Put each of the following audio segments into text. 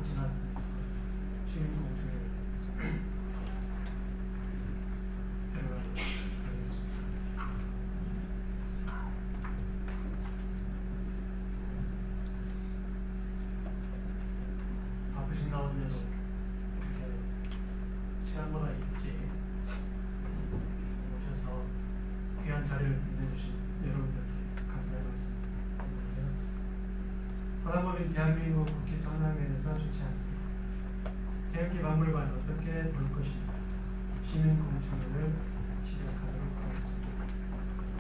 지났습니다. 시민공청회 들어가도록 하겠습니다. 바쁘신 가운데도 이렇게 시간보다 일찍 오셔서 귀한 자리를 빛내주신 여러분들께 감사의 말씀 드리면서요. 사단법인 대한민국 국기 선언에 대해서 좋지 않습니다. 태극기 박물관 어떻게 볼 것인가 시민공청회를 시작하도록 하겠습니다.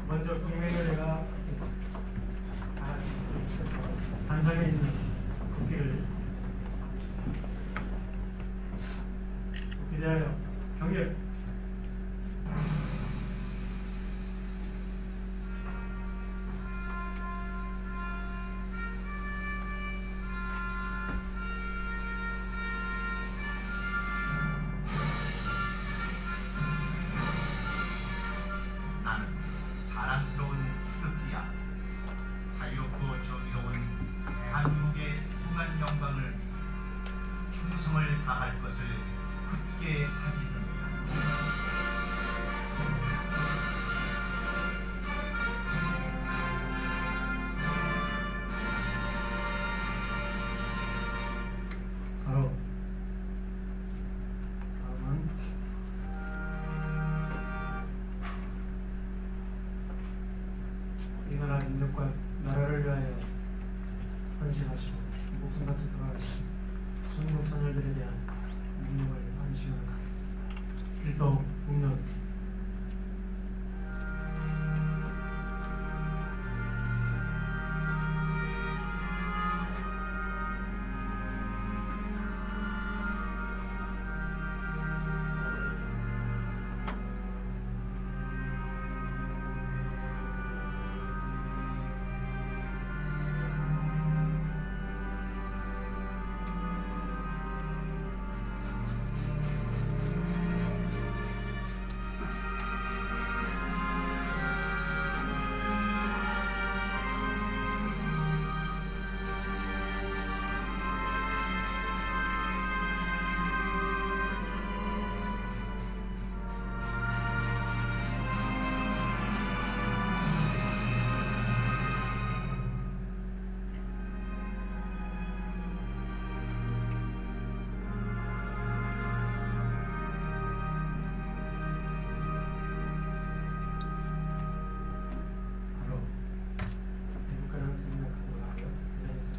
먼저 국민의회가 있겠습니다. 다 같이 있어서 단상에 있는 국기를 기대하여 경례. 나는 자랑스러운 태극기야. 자유롭고 정의로운 대한민국의 무궁한 영광을 충성을 다할 것을 굳게 다짐합니다. 바로 다음은 이 나라 민족과 나라를 위하여 헌신하시고 목숨 바쳐 돌아가신 순국 선열들에 대한 묵념을 안시하도록 하겠습니다. 일동 묵념.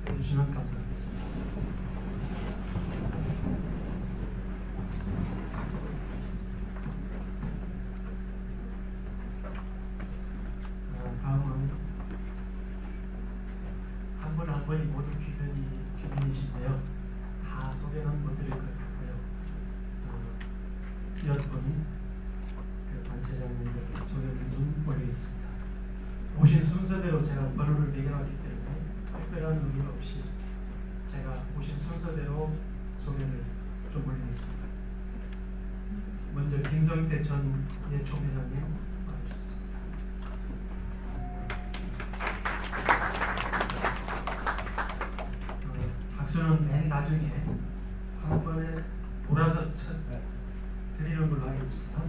해주시면 감사하겠습니다. 다음은 한 분 한 분이 모두 귀빈이신데요. 다 소개는 못 드릴 것 같고요. 몇 분 단체장님들 소개를 좀 올리겠습니다. 오신 순서대로 제가 번호를 매겨놨기 때문에 특별한 의미 없이 제가 오신 순서대로 소개를 좀 올리겠습니다. 먼저 김성태 전 예총회장님 와주셨습니다. 박수는 맨 나중에 한 번에 몰아서 드리는 걸로 하겠습니다.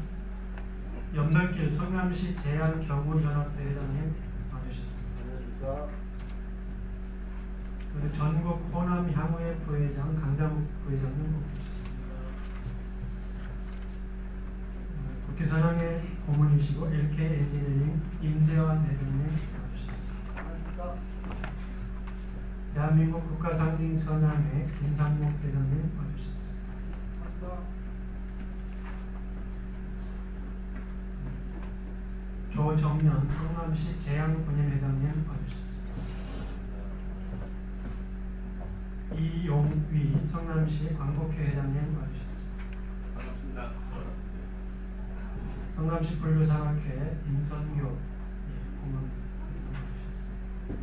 염동길 성남시 제안경우연합회장님 와주셨습니다. 그리고 전국 호남향후회 부회장 강장욱 부회장님 오셨습니다. 국기선양의 고문이시고 LK 엔지니어링 임재환 회장님 와주셨습니다. 대한민국 국가상징선양회 김상목 회장님 와주셨습니다. 조정면 성남시 재향군인회장님 와주셨습니다. 이용위 성남시 광복회 회장님 와주셨습니다. 반갑습니다. 성남시 불교산악회 임선교 고문 와주셨습니다.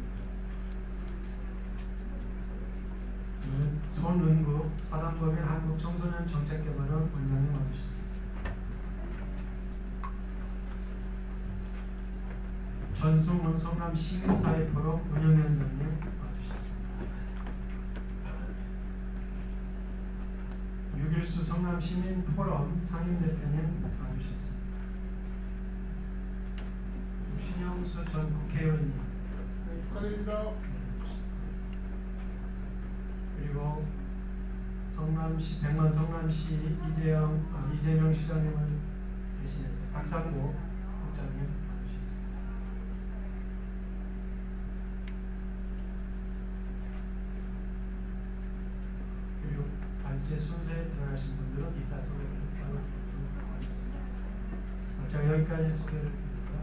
손은구 사단법인 한국청소년정책개발원 원장님 와주셨습니다. 전승훈 성남시민사회포럼 운영위원장님 와주셨습니다. 김일수 성남시민 포럼 상임대표님 나와주셨습니다. 신영수 전 국회의원님. 네, 축하드립니다. 그리고 백만 성남시 이재명 시장님을 대신해서 박상모 국장님 나와주셨습니다. 그리고 발제 순서에 들어가신 분들은 이따 소개를 따로 드리도록 하겠습니다. 제가 여기까지 소개를 드리고요.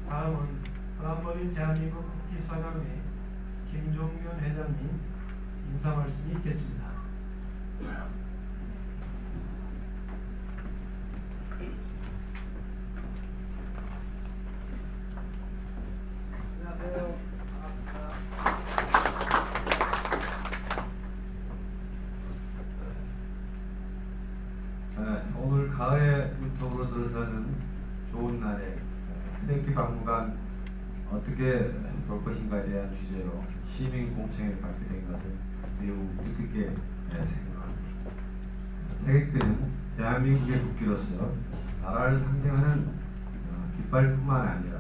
다음은 바람버린 대한민국 국기사강회 김종균 회장님 인사 말씀이 있겠습니다. 안녕하세요. 오늘 가을에 유튜브로 들어서는 좋은 날에 태극기 박물관 어떻게 볼 것인가에 대한 주제로 시민 공청회를 발표된 것을 매우 뜻깊게 생각합니다. 태극기는 대한민국의 국기로서 나라를 상징하는 깃발뿐만 아니라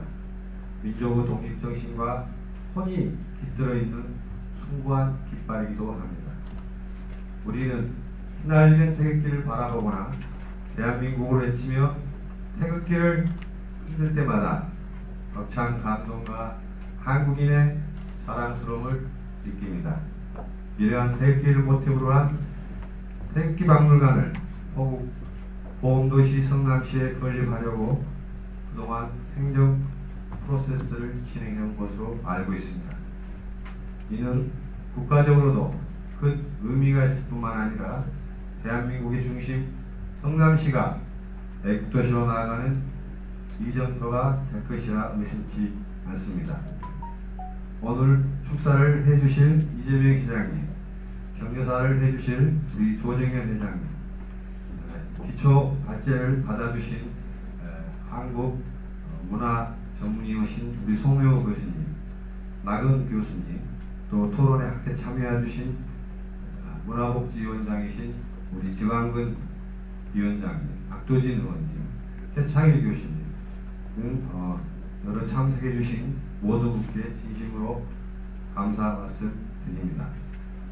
민족의 독립정신과 혼이 깃들어 있는 숭고한 깃발이기도 합니다. 우리는 휘날리는 태극기를 바라보거나 대한민국을 외치며 태극기를 흔들 때마다 벅찬 감동과 한국인의 자랑스러움을 느낍니다. 이러한 태극기를 모티브로 한 태극기 박물관을 호국 보험도시 성남시에 건립하려고 그동안 행정 프로세스를 진행해 온 것으로 알고 있습니다. 이는 국가적으로도 큰 의미가 있을 뿐만 아니라 대한민국의 중심 성남시가 애국도시로 나아가는 이정표가 될 것이라 의심치 않습니다. 오늘 축사를 해주실 이재명 시장님, 격려사를 해주실 우리 조정현 회장님, 기초 발제를 받아주신 한국 문화 전문의이신 우리 송효 교수님, 나근 교수님, 또 토론에 함께 참여해주신 문화복지위원장이신 우리 지광근 위원장님, 박도진 의원님, 태창일 교수님 등 여러 참석해주신 모두 분께 진심으로 감사 말씀 드립니다.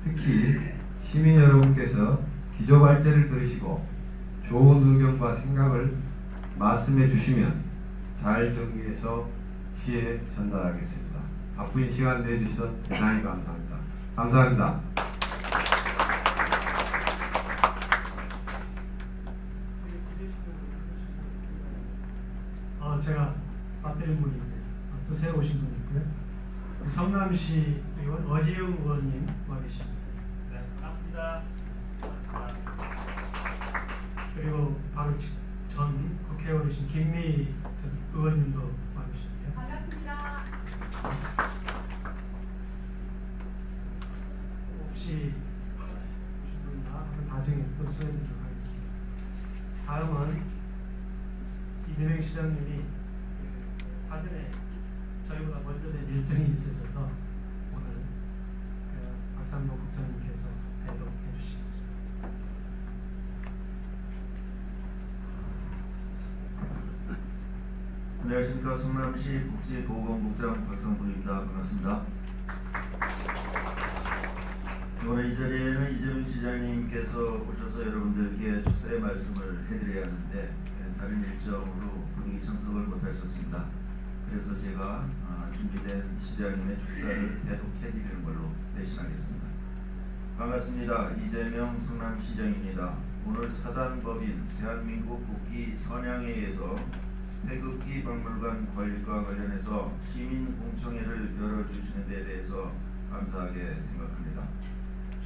특히 시민 여러분께서 기조발제를 들으시고 좋은 의견과 생각을 말씀해 주시면 잘 정리해서 시에 전달하겠습니다. 바쁜 시간 내주셔서 대단히 감사합니다. 감사합니다. 제가 맡드린 분이 또 새로 오신 분이 있고요. 성남시 의원 어지영 의원님 와 계십니다. 네, 반갑습니다. 그리고 바로 전 국회의원이신 김미 전 의원님도 와 계십니다. 반갑습니다. 혹시 오신 분이나 하면 나중에 또 소개해드리도록 하겠습니다. 다음은 이재명 시장님이 사전에 저희보다 먼저 된 일정이 있으셔서 오늘 박상도 국장님께서 대동해 주시겠습니다. 안녕하십니까. 성남시 복지보건국장 박상도입니다. 반갑습니다. 이번에 이 자리에는 이재명 시장님께서 오셔서 여러분들께 축사의 말씀을 해드려야 하는데 다른 일정으로 본인이 참석을 못하셨습니다. 그래서 제가 준비된 시장님의 축사를 대독해드리는 걸로 대신하겠습니다. 반갑습니다. 이재명 성남시장입니다. 오늘 사단법인 대한민국 국기 선양회에서 태극기 박물관 건립과 관련해서 시민 공청회를 열어주시는 데 대해서 감사하게 생각합니다.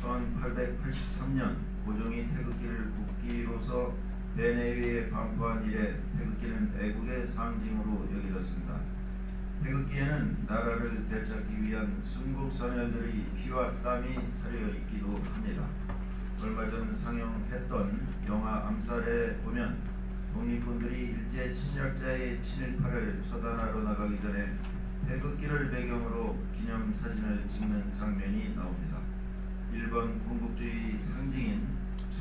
1883년 고종이 태극기를 국기로서 대내외에 반포한 이래 태극기는 애국의 상징으로 여겨졌습니다. 태극기에는 나라를 되찾기 위한 순국선열들의 피와 땀이 사려 있기도 합니다. 얼마 전 상영했던 영화 암살에 보면 독립군들이 일제 침략자의 친일파를 처단하러 나가기 전에 태극기를 배경으로 기념사진을 찍는 장면이 나옵니다. 일본 군국주의 상징인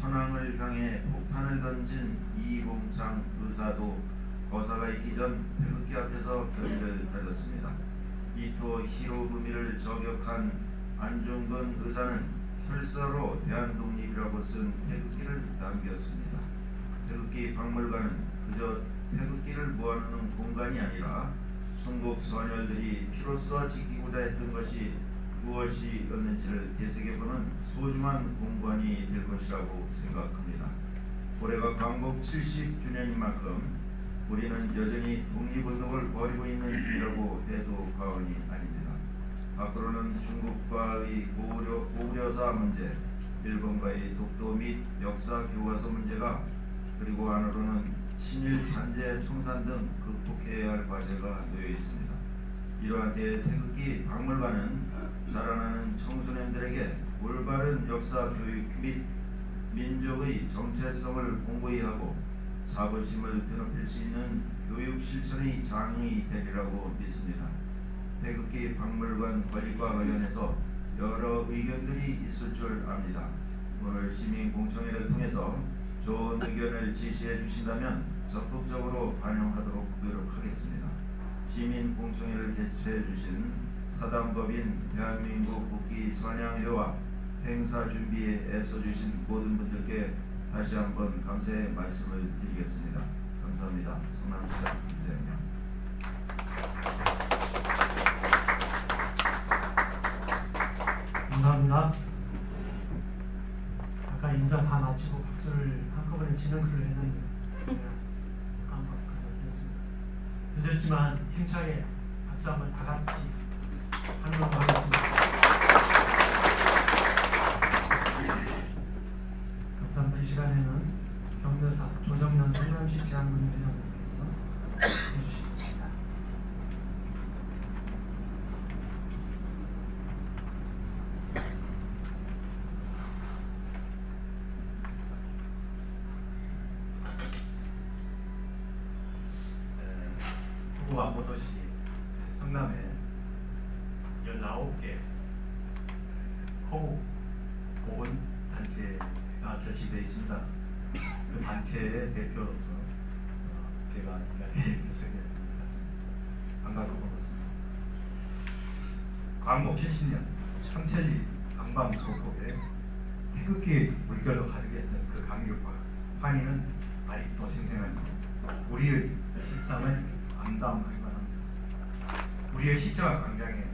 천황을 향해 폭탄을 던진 이봉창 의사도 거사가 있기 전 태극기 앞에서 결의를 다졌습니다. 이토 히로부미를 저격한 안중근 의사는 혈서로 대한독립이라고 쓴 태극기를 남겼습니다. 태극기 박물관은 그저 태극기를 모아놓는 공간이 아니라 순국 선열들이 피로써 지키고자 했던 것이 무엇이었는지를 되새겨보는 소중한 공간이 될 것이라고 생각합니다. 올해가 광복 70주년인 만큼 우리는 여전히 독립운동을 벌이고 있는 중이라고 해도 과언이 아닙니다. 앞으로는 중국과의 고구려사 문제, 일본과의 독도 및 역사 교과서 문제가, 그리고 안으로는 친일 잔재 청산 등 극복해야 할 과제가 놓여 있습니다. 이러한 때에 태극기 박물관은 자라나는 청소년들에게 올바른 역사 교육 및 민족의 정체성을 공고히 하고 자부심을 드높일 수 있는 교육 실천의 장이 되리라고 믿습니다. 태극기 박물관 건립과 관련해서 여러 의견들이 있을 줄 압니다. 오늘 시민 공청회를 통해서 좋은 의견을 제시해 주신다면 적극적으로 반영하도록 노력하겠습니다. 시민 공청회를 개최해 주신 사단법인 대한민국 국기 선양회와 행사 준비에 애써주신 모든 분들께 다시 한번 감사의 말씀을 드리겠습니다. 감사합니다. 성남시장 김재영입니다. 감사합니다. 아까 인사 다 마치고 박수를 한꺼번에 진행을 했는데 제가 깜빡했습니다. 늦었지만 힘차게 박수 한번 다 같이 하는 걸로 하겠습니다. 감사합니다. 이 시간에는 경대사 조정년 성남시 지방군회장님께서 해주시겠습니다. 후보 안보도시 성남에 19개 호국 보건 단체가 결집되어 있습니다. 그 단체의 대표로서 제가 이 자리에 서게 됐습니다. 반갑고 반갑습니다. 광복 70년 삼천리 방방곡곡에 태극기 물결로 가득했던 그 감격과 환희는 아직도 생생합니다. 우리의 실상을 암담하기만 합니다. 우리의 십자가 광장에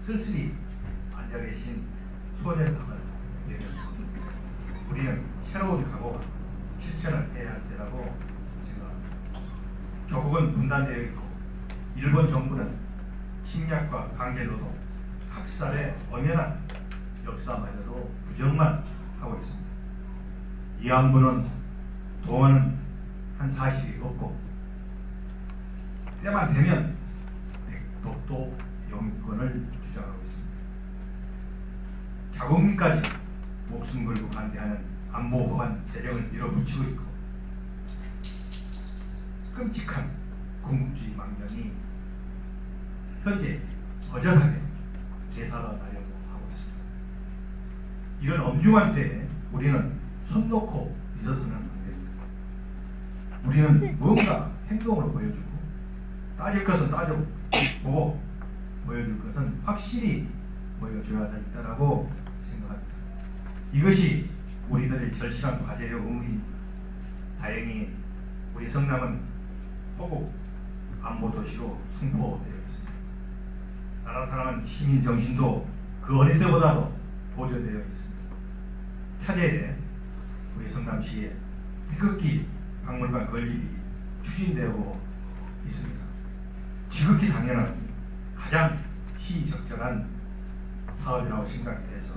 쓸쓸히 앉아 계신 소년상을 내면서 우리는 새로운 각오와 실천을 해야 할 때라고 생각합니다. 조국은 분단되어 있고 일본 정부는 침략과 강제노동, 학살에 엄연한 역사마저도 부정만 하고 있습니다. 위안부는 동원은 한 사실이 없고 때만 되면 독도 영유권을 주장하고 있습니다. 자국민까지 목숨 걸고 반대하는 안보 법안 제정을 밀어붙이고 있고 끔찍한 군국주의 망명이 현재 거젓하게 되살아나려고 하고 있습니다. 이런 엄중한 때에 우리는 손 놓고 있어서는 안 됩니다. 우리는 뭔가 행동으로 보여주고 따질 것은 따져보고 보여줄 것은 확실히 보여줘야 된다고 생각합니다. 이것이 우리들의 절실한 과제요 의무입니다. 다행히 우리 성남은 호국 안보도시로 승포되어 있습니다. 나라 사랑하는 시민 정신도 그 어느 때보다도 보존되어 있습니다. 차제에 우리 성남시에 태극기 박물관 건립이 추진되고 있습니다. 지극히 당연한 가장 시적절한 사업이라고 생각해서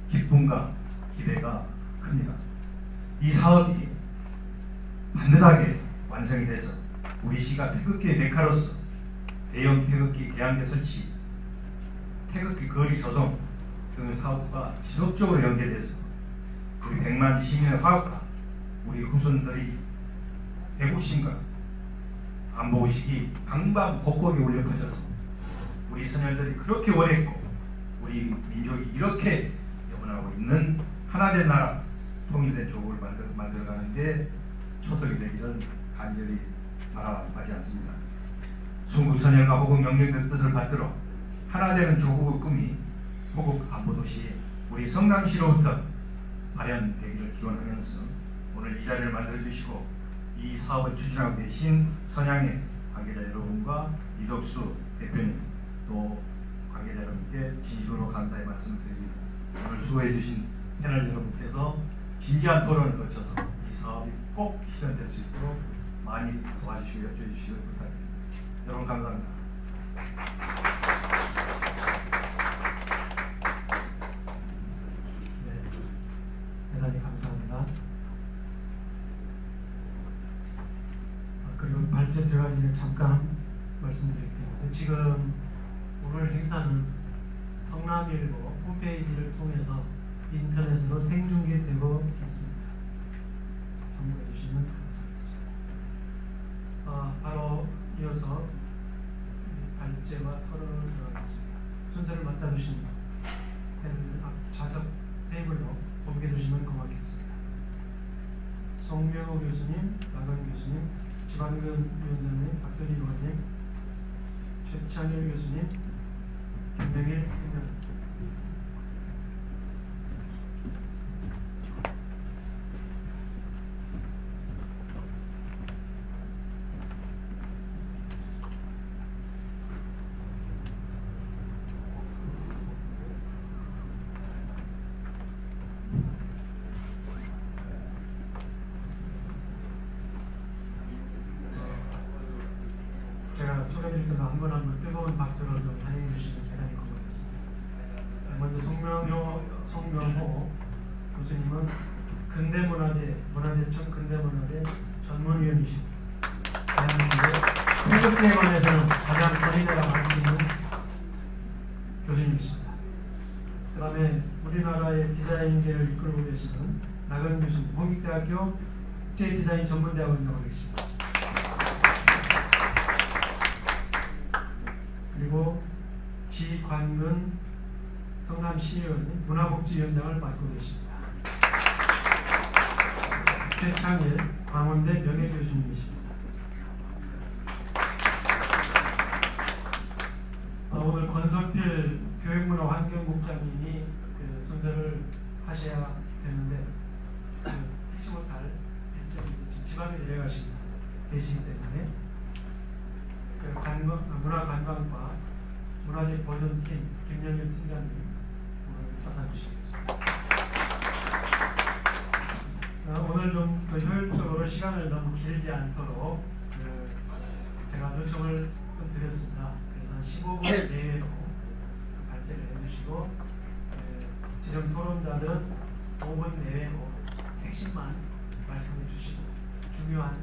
기쁨과 기대가 큽니다. 이 사업이 반듯하게 완성이 돼서 우리 시가 태극기의 메카로서 대형 태극기 개항대 설치, 태극기 거리 조성 등 사업과 지속적으로 연계돼서 우리 100만 시민의 화합과 우리 후손들이 애국심과 안보의식이 방방곡곡에 울려 퍼져서 우리 선열들이 그렇게 원했고 우리 민족이 이렇게 영원하고 있는 하나된 나라 통일된 조국을 만들어가는 게 초석이 되기를 간절히 바라지 않습니다. 순국선열과 호국 영령의 뜻을 받들어 하나 되는 조국의 꿈이 호국 안보도시 우리 성남시로부터 발현되기를 기원하면서 오늘 이 자리를 만들어주시고 이 사업을 추진하고 계신 선양의 관계자 여러분과 이덕수 대표님 또 관계자 여러분께 진심으로 감사의 말씀을 드립니다. 오늘 수고해 주신 패널 여러분께서 진지한 토론을 거쳐서 이 사업이 꼭 실현될 수 있도록 많이 도와주시고 협조해 주시길 부탁드립니다. 여러분 감사합니다. 네, 대단히 감사합니다. 그리고 발제 들어가기 전에 잠깐 말씀드릴게요. 지금 오늘 행사는 성남일보 홈페이지를 통해서 인터넷으로 생중계되고 있습니다. 참고해 주시면 감사하겠습니다. 바로 이어서 발제와 토론을 들어가겠습니다. 순서를 맡아주신 좌석 테이블로 옮겨 주시면 고맙겠습니다. 송명호 교수님, 나건 교수님, 지방근 위원장님, 박도리 의원님, 최창일 교수님, 김병일 위원장님. 제가 소개드릴 때도 한 번 한 번 뜨거운 박수로 좀 환영해 주시면 대단히 고맙겠습니다. 먼저 송명호 교수님은 문화대청 근대문화대 전문위원이십니다. 대한민국의 풍속대에 관해서는 가장 권위자라고 할 수 있는 교수님이십니다. 그 다음에 우리나라의 디자인계를 이끌고 계시는 나건 교수님, 홍익대학교 국제디자인 전문대학을 운영하고 계십니다. 그리고 지관근 성남시의원 문화복지위원장을 맡고 계십니다. 최창일 광원대 명예교수님이십니다. 오늘 권석필 교육문화환경국장님이 그 순서를 하셔야 되는데 피치 못할 일정이 있어서 지방에 계시기 때문에 문화관광과 문화재 보존팀 김영일 팀장님 오늘 찾아주시겠습니다. 오늘 좀 효율적으로 시간을 너무 길지 않도록 제가 요청을 좀 드렸습니다. 그래서 한 15분 내외로 발제를 해주시고 지정 토론자들은 5분 내외로 핵심만 말씀해 주시고 중요한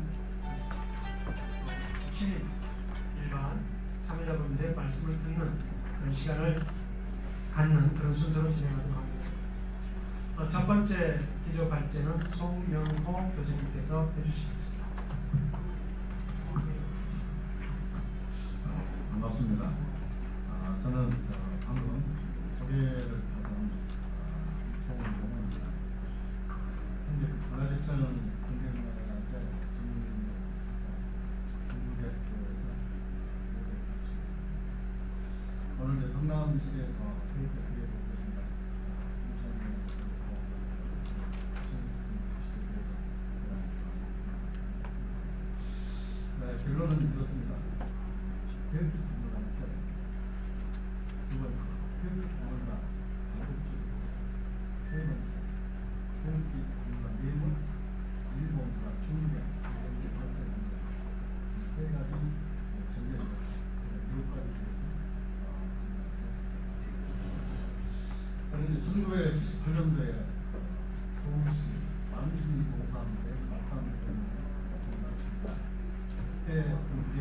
시민 일반 참여자분들의 말씀을 듣는 그런 시간을 갖는 그런 순서로 진행하도록 하겠습니다. 첫 번째 기조 발제는 송명호 교수님께서 해주시겠습니다. 반갑습니다. 저는 방금 소개를 받은 송명호입니다. 현재 문화재청 근대문화대 전문대학교에서 오늘 성남시에서 교육을 드리고 계십니다. 결론은 이렇습니다. 교육 부문과 있어요. 두 번째, 교육 부문과 공급적이고, 세 번째, 교육 부문과 내문, 일본과 중개, 이렇게 있어야 합니다. 세 가지 전제를 교육과에 대해서 저는 이제 1978년도에 서울시 망주공사업에 막판을 했습니다. 그때 그 뒤에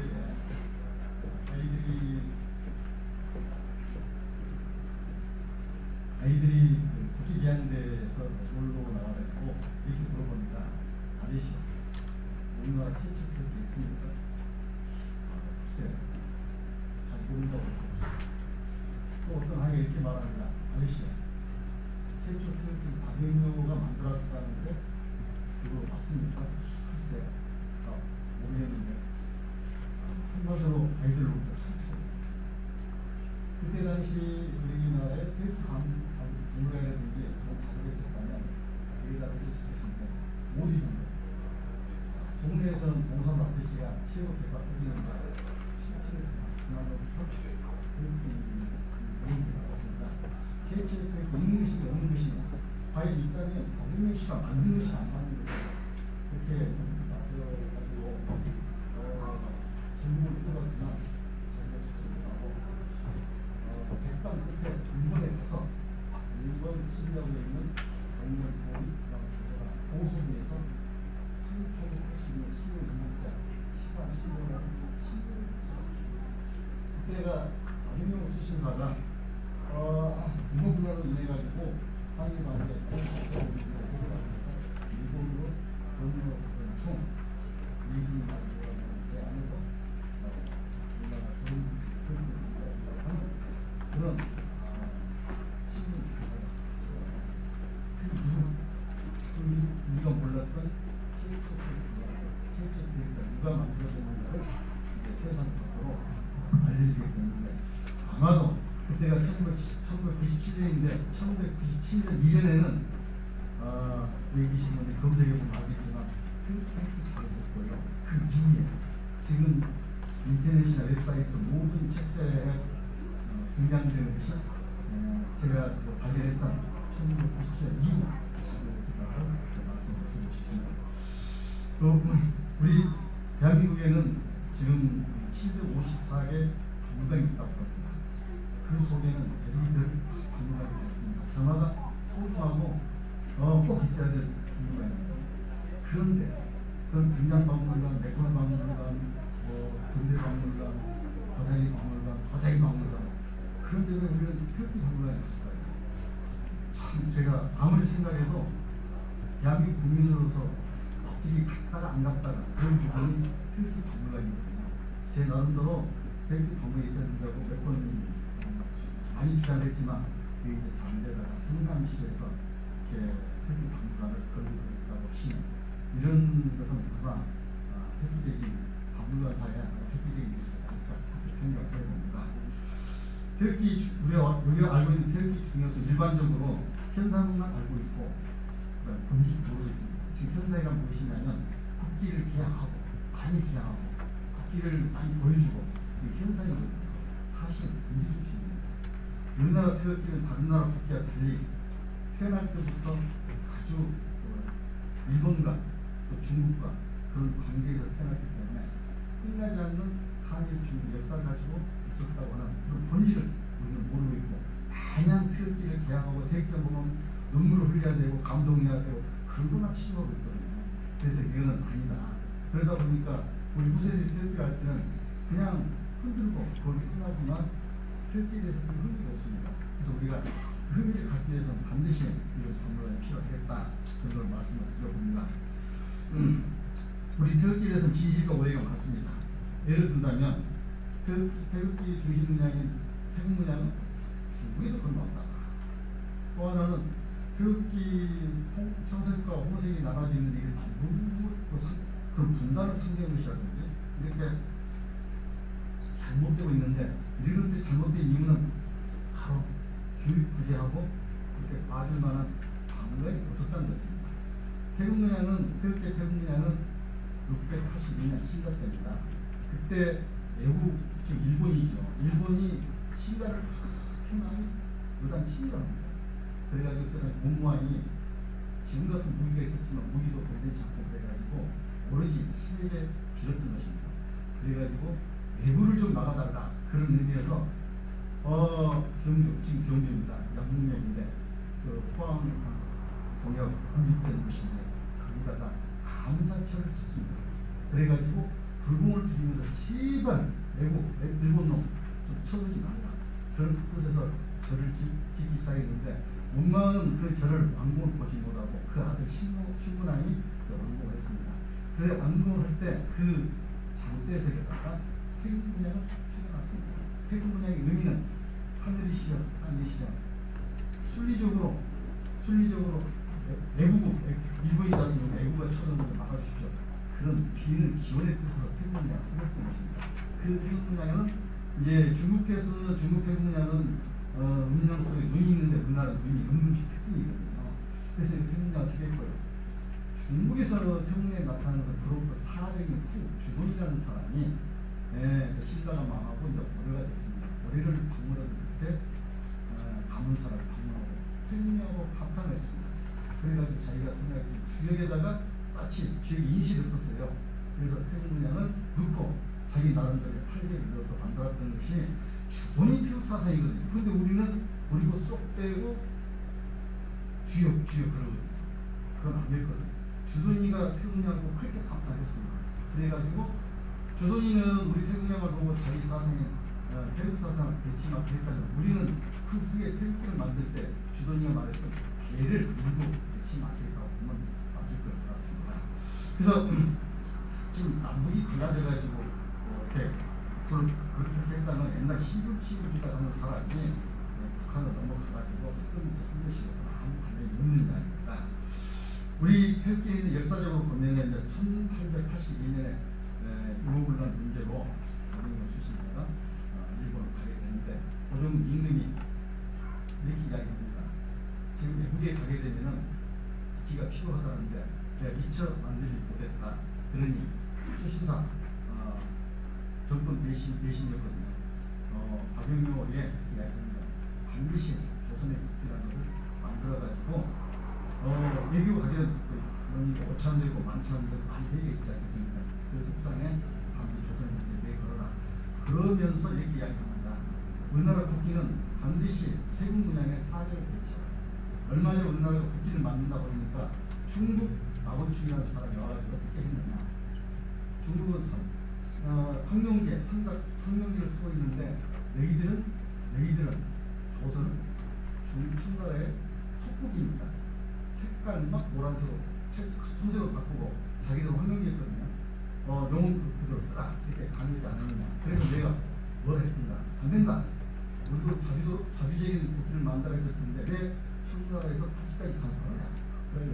아이들이 국기기한대에서 놀러 나와가지고 이렇게 물어봅니다. 아저씨, 우리나라 최초 교육이 있습니까? 글쎄, 잘 모른다고 했죠. 또 어떤 아이가 이렇게 말합니다. 아저씨, 최초 교육이 당연히 강행료가 만들었다는데 그거 맞습니까? 글쎄요. 모르겠는데 한마디로 아이들로부터 참죠. 그때 당시 우리나라에 태극기 박물관이라든지 그런 자료가 있었다면 여기다 쓰셨는데 못 잊은 거예요. 동네에서는 동선 아저씨가 체육 대가 터지는데 그나마부터 태극기 모임이 나왔습니다. 제일 있는 것이 없는 것이냐, 과연 있다면 박용현 씨가 만든 것이 안 만든 것이냐, 그렇게 나서가지고 질문을 풀었지만 자기가 직접 못하고 백방 끝에 일본에 가서 일본 친구하고 있는 강원 보수부에서 상표를 할 수 있는 신문 문자 시사 신문이라는 신문을 썼습니다. 그때가 박용현 수신사가 일본군으로 인해 가지고 한일관계 일본으로 전역한 중 미국이나 내 안에서 우리나라 좋은 하는 그런 신문 우리가 몰랐던 KTX가 누가 만들어졌는가를 세상 밖으로 알려지게 됐는데, 아마도 그때가 1997년인데 1997년 이전에는 여기 계신 분이 검색해보면 알겠지만 팩트 잘 됐고요. 그 이후에 지금 인터넷이나 웹사이트 모든 책자에 등장되는 것이 제가 발견했던 1997년 이후 자료라고 말씀을 드리고 싶습니다. 또 우리 대한민국에는 지금 754개 박물관이 있다고 합니다. 그 속에는 별의별 박물관이 있습니다. 저마다 소중하고 꼭 있어야 될 박물관입니다. 그런데 그런 등장박물관, 맥골박물관, 등대박물관, 거자기박물관 그런 데는 우리는 태극기 박물관이 없을까요? 참 제가 아무리 생각해도 대한민국 국민으로서 앞뒤 갔다가 안 갔다가 그런 부분이 태극기 박물관이거든요. 제 나름대로 태극기 박물관이 있어야 된다고 몇 번 많이 주장을 했지만 그게 이제 잘 안 되다가 성남시에서 이렇게 태극기 박물관을 건립을 했다고 하시면 이런 것은 아마 획기적인 박물관사에 획기적인 것이 아닐까 생각을 해봅니다. 태극기, 우리가 알고 있는 태극기 중에서 일반적으로 현상만 알고 있고 본질이 모르고 있습니다. 지금 현상이란 무엇이냐면 국기를 개양하고 많이 개양하고 국기를 많이 보여주고 이게 현상이거든요. 사실 민주주의입니다. 우리나라 태극기는 다른 나라 국기와 달리 태어날 때부터 아주 일본과 또 중국과 그런 관계에서 태어났기 때문에 끝나지 않는 한일 중국 역사를 가지고 있었다고 하는 그런 본질을 우리는 모르고 있고, 마냥 태극기를 개양하고 태극기를 보면 눈물을 흘려야 되고 감동해야 되고 그거나 치료하고 있거든요. 그래서 이거는 아니다. 그러다 보니까 우리 후세들이 태극기를 할 때는 그냥 흔들고 거기 끝나지만 태극기에 대해서 흥미가 없습니다. 그래서 우리가 흥미를 갖기 위해서는 반드시 이런 박물관이 필요하겠다 정도로 말씀을 드려봅니다. 우리 태극기에 대해서는 진실과 오해가 많습니다. 예를 든다면 태극기 중심 문양인 태극 문양은 중국에서 건너왔다. 또 하나는 태극기 청색과 홍색이 나눠져 있는 이게 그런 분단을 상징하는 것이라든지 이렇게 잘못되고 있는데, 이런 데 잘못된 이유는 바로 교육 부재하고 그렇게 빠질 만한 방법이 없었다는 것입니다. 태극 문양은 682년 시작됩니다. 그때 외국, 지금 일본이죠. 일본이 시가를 그렇게 많이 무단 침입합니다. 그래가지고 그때는 공무원이 지금 같은 무기가 있었지만 무기도 굉장히 작고 그래가지고 오로지 시내에 빌었던 것입니다. 그래가지고 외부를 좀 막아달라 그런 의미에서 지금 경주입니다. 영국역인데 그 포항 동역 군집된 곳인데 거기다가 감사철을 짓습니다. 그래가지고 불공을 드리면서 제발 일본 놈 좀 쳐주지 말라 그런 뜻에서 절을 짓기 시작했는데, 원망은 그 절을 완공을 보지 못하고 그 아들 신문왕이 완공을 했습니다. 그래서 완공을 할 때 그 장대석에다가 태극 문양을 새겨놨습니다. 태극 문양의 의미는 하늘이시여 순리적으로 그 태국 문양에는 이제 중국 태국 문양은 음양 속에 눈이 있는데 우리나라는 눈이 은근히 특징이거든요. 그래서 이 태국 문양 새겼고요. 중국에서 태국에 나타나는 그로부터 400년 후 주돈이라는 사람이 신라가 망하고 이제 고려가 됐습니다. 고려를 방문하는 그때 가문사를 방문하고 태국하고 합당했습니다. 그래가지고 자기가 생각했던 주역에다가 마치 주역 인식이 없었어요. 그래서 태국 문양을 넣고 자기 나름대로 활기를 넣어서 만들었던 것이 주돈이 태국 사상이거든요. 근데 우리는 그리고 쏙 빼고 주역 그러거든요. 그건 안 됐거든요. 주돈이가 태국령하고 그렇게 감탄했습니다. 그래가지고 주돈이는 우리 태국령을 보고 자기 사상에 태국 사상을 배치막 했다면 우리는 그 후에 태국령을 만들 때 주돈이가 말했던 개를 일부 배치막했다고 보면 맞을 것 같습니다. 그래서 지금 남북이 갈라져가지고 이렇게 그렇게 했다는 옛날 시국치기가 하는 사람이 북한을 넘어가가지고 한 것이 아무 관련이 없는 이야기입니다. 우리 태극기는 역사적으로 보면은 1882년에 유목군란 문제로 박영호 수신자가 일본을 가게 되는데 고종 임금이 이렇게 이야기합니다. 지금 외국에 가게 되면은 기가 필요하다는데 내가 미처 만들지 못했다. 그러니 수신사 정권 대신이었거든요. 박영호의 이야기합니다. 반드시 조선의 국기라는 것을 만들어가지고 외교 가게는 오찬되고 만찬되고 많이 되어 있지 않겠습니까? 그 석상에 반드시 조선의 국기를 내걸어라. 그러면서 이렇게 이야기합니다. 우리나라 국기는 반드시 태국 문양의 사례를 배치해라. 얼마 전에 우리나라가 국기를 만든다고 그러니까 중국 마고충이라는 사람이 와가지고 어떻게 했느냐. 중국은 황룡계, 황룡계를 쓰고 있는데 너희들은 조선은 청나라의 속국입니다. 색깔 막 노란색으로 청색으로 바꾸고 자기들은 황룡계였거든요. 영웅 그대로 쓰라 이렇게 강요하지 않았느냐. 그래서 내가 뭘 했든가 안 된다. 우리도 자주적인 국기를 만들어야 될 텐데 왜 청나라에서 국기까지 강조하냐. 그래서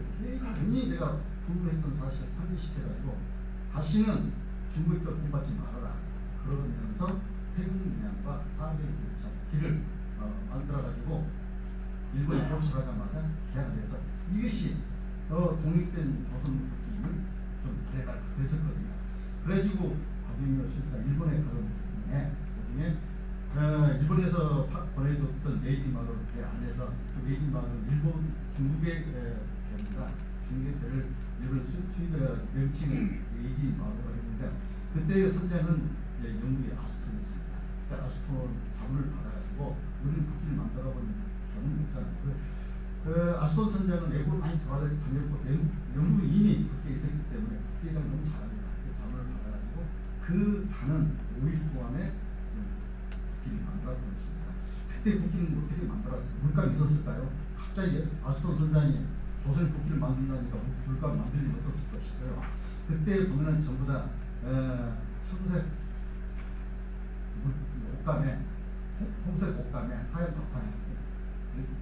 괜히 내가 불문했던 사실을 상기시켜가지고 다시는 중국과 공부하지 말아라. 그러면서 태국 문양과 사대의 길을 만들어가지고 일본에 도착하자마자 계약을 해서 이것이 독립된 조선 국기를 좀 기대가 됐었거든요. 그래가지고 박영호 실사 일본에 가던 도중에 일본에서 보내줬던 네이지 마을 배 안에서 그 네이지 마을은 일본 중국의 배입니다. 중국의 배를 일본 수입을 명칭을 네이지 마을로 했는데 그때의 선장은 영국의 아스톤이었습니다. 그 아스톤 자문을 받아가지고 우리는 국기를 만들어본 경험이 없잖아요. 그 아스톤 선장은 외국을 많이 다녔고 영국은 이미 국기에 있었기 때문에 국기를 너무 잘합니다. 그 자문을 받아가지고 그 단은 5일 동안에 국기를 만들었던 것입니다. 그때 국기는 어떻게 만들었어요? 물감이 있었을까요? 갑자기 아스톤 선장이 조선의 국기를 만든다니까 물감을 만들 일이 없었을 것이고요. 그때 보면은 전부 다 청색 옷감에 홍색 옷감에 하얀 바탕에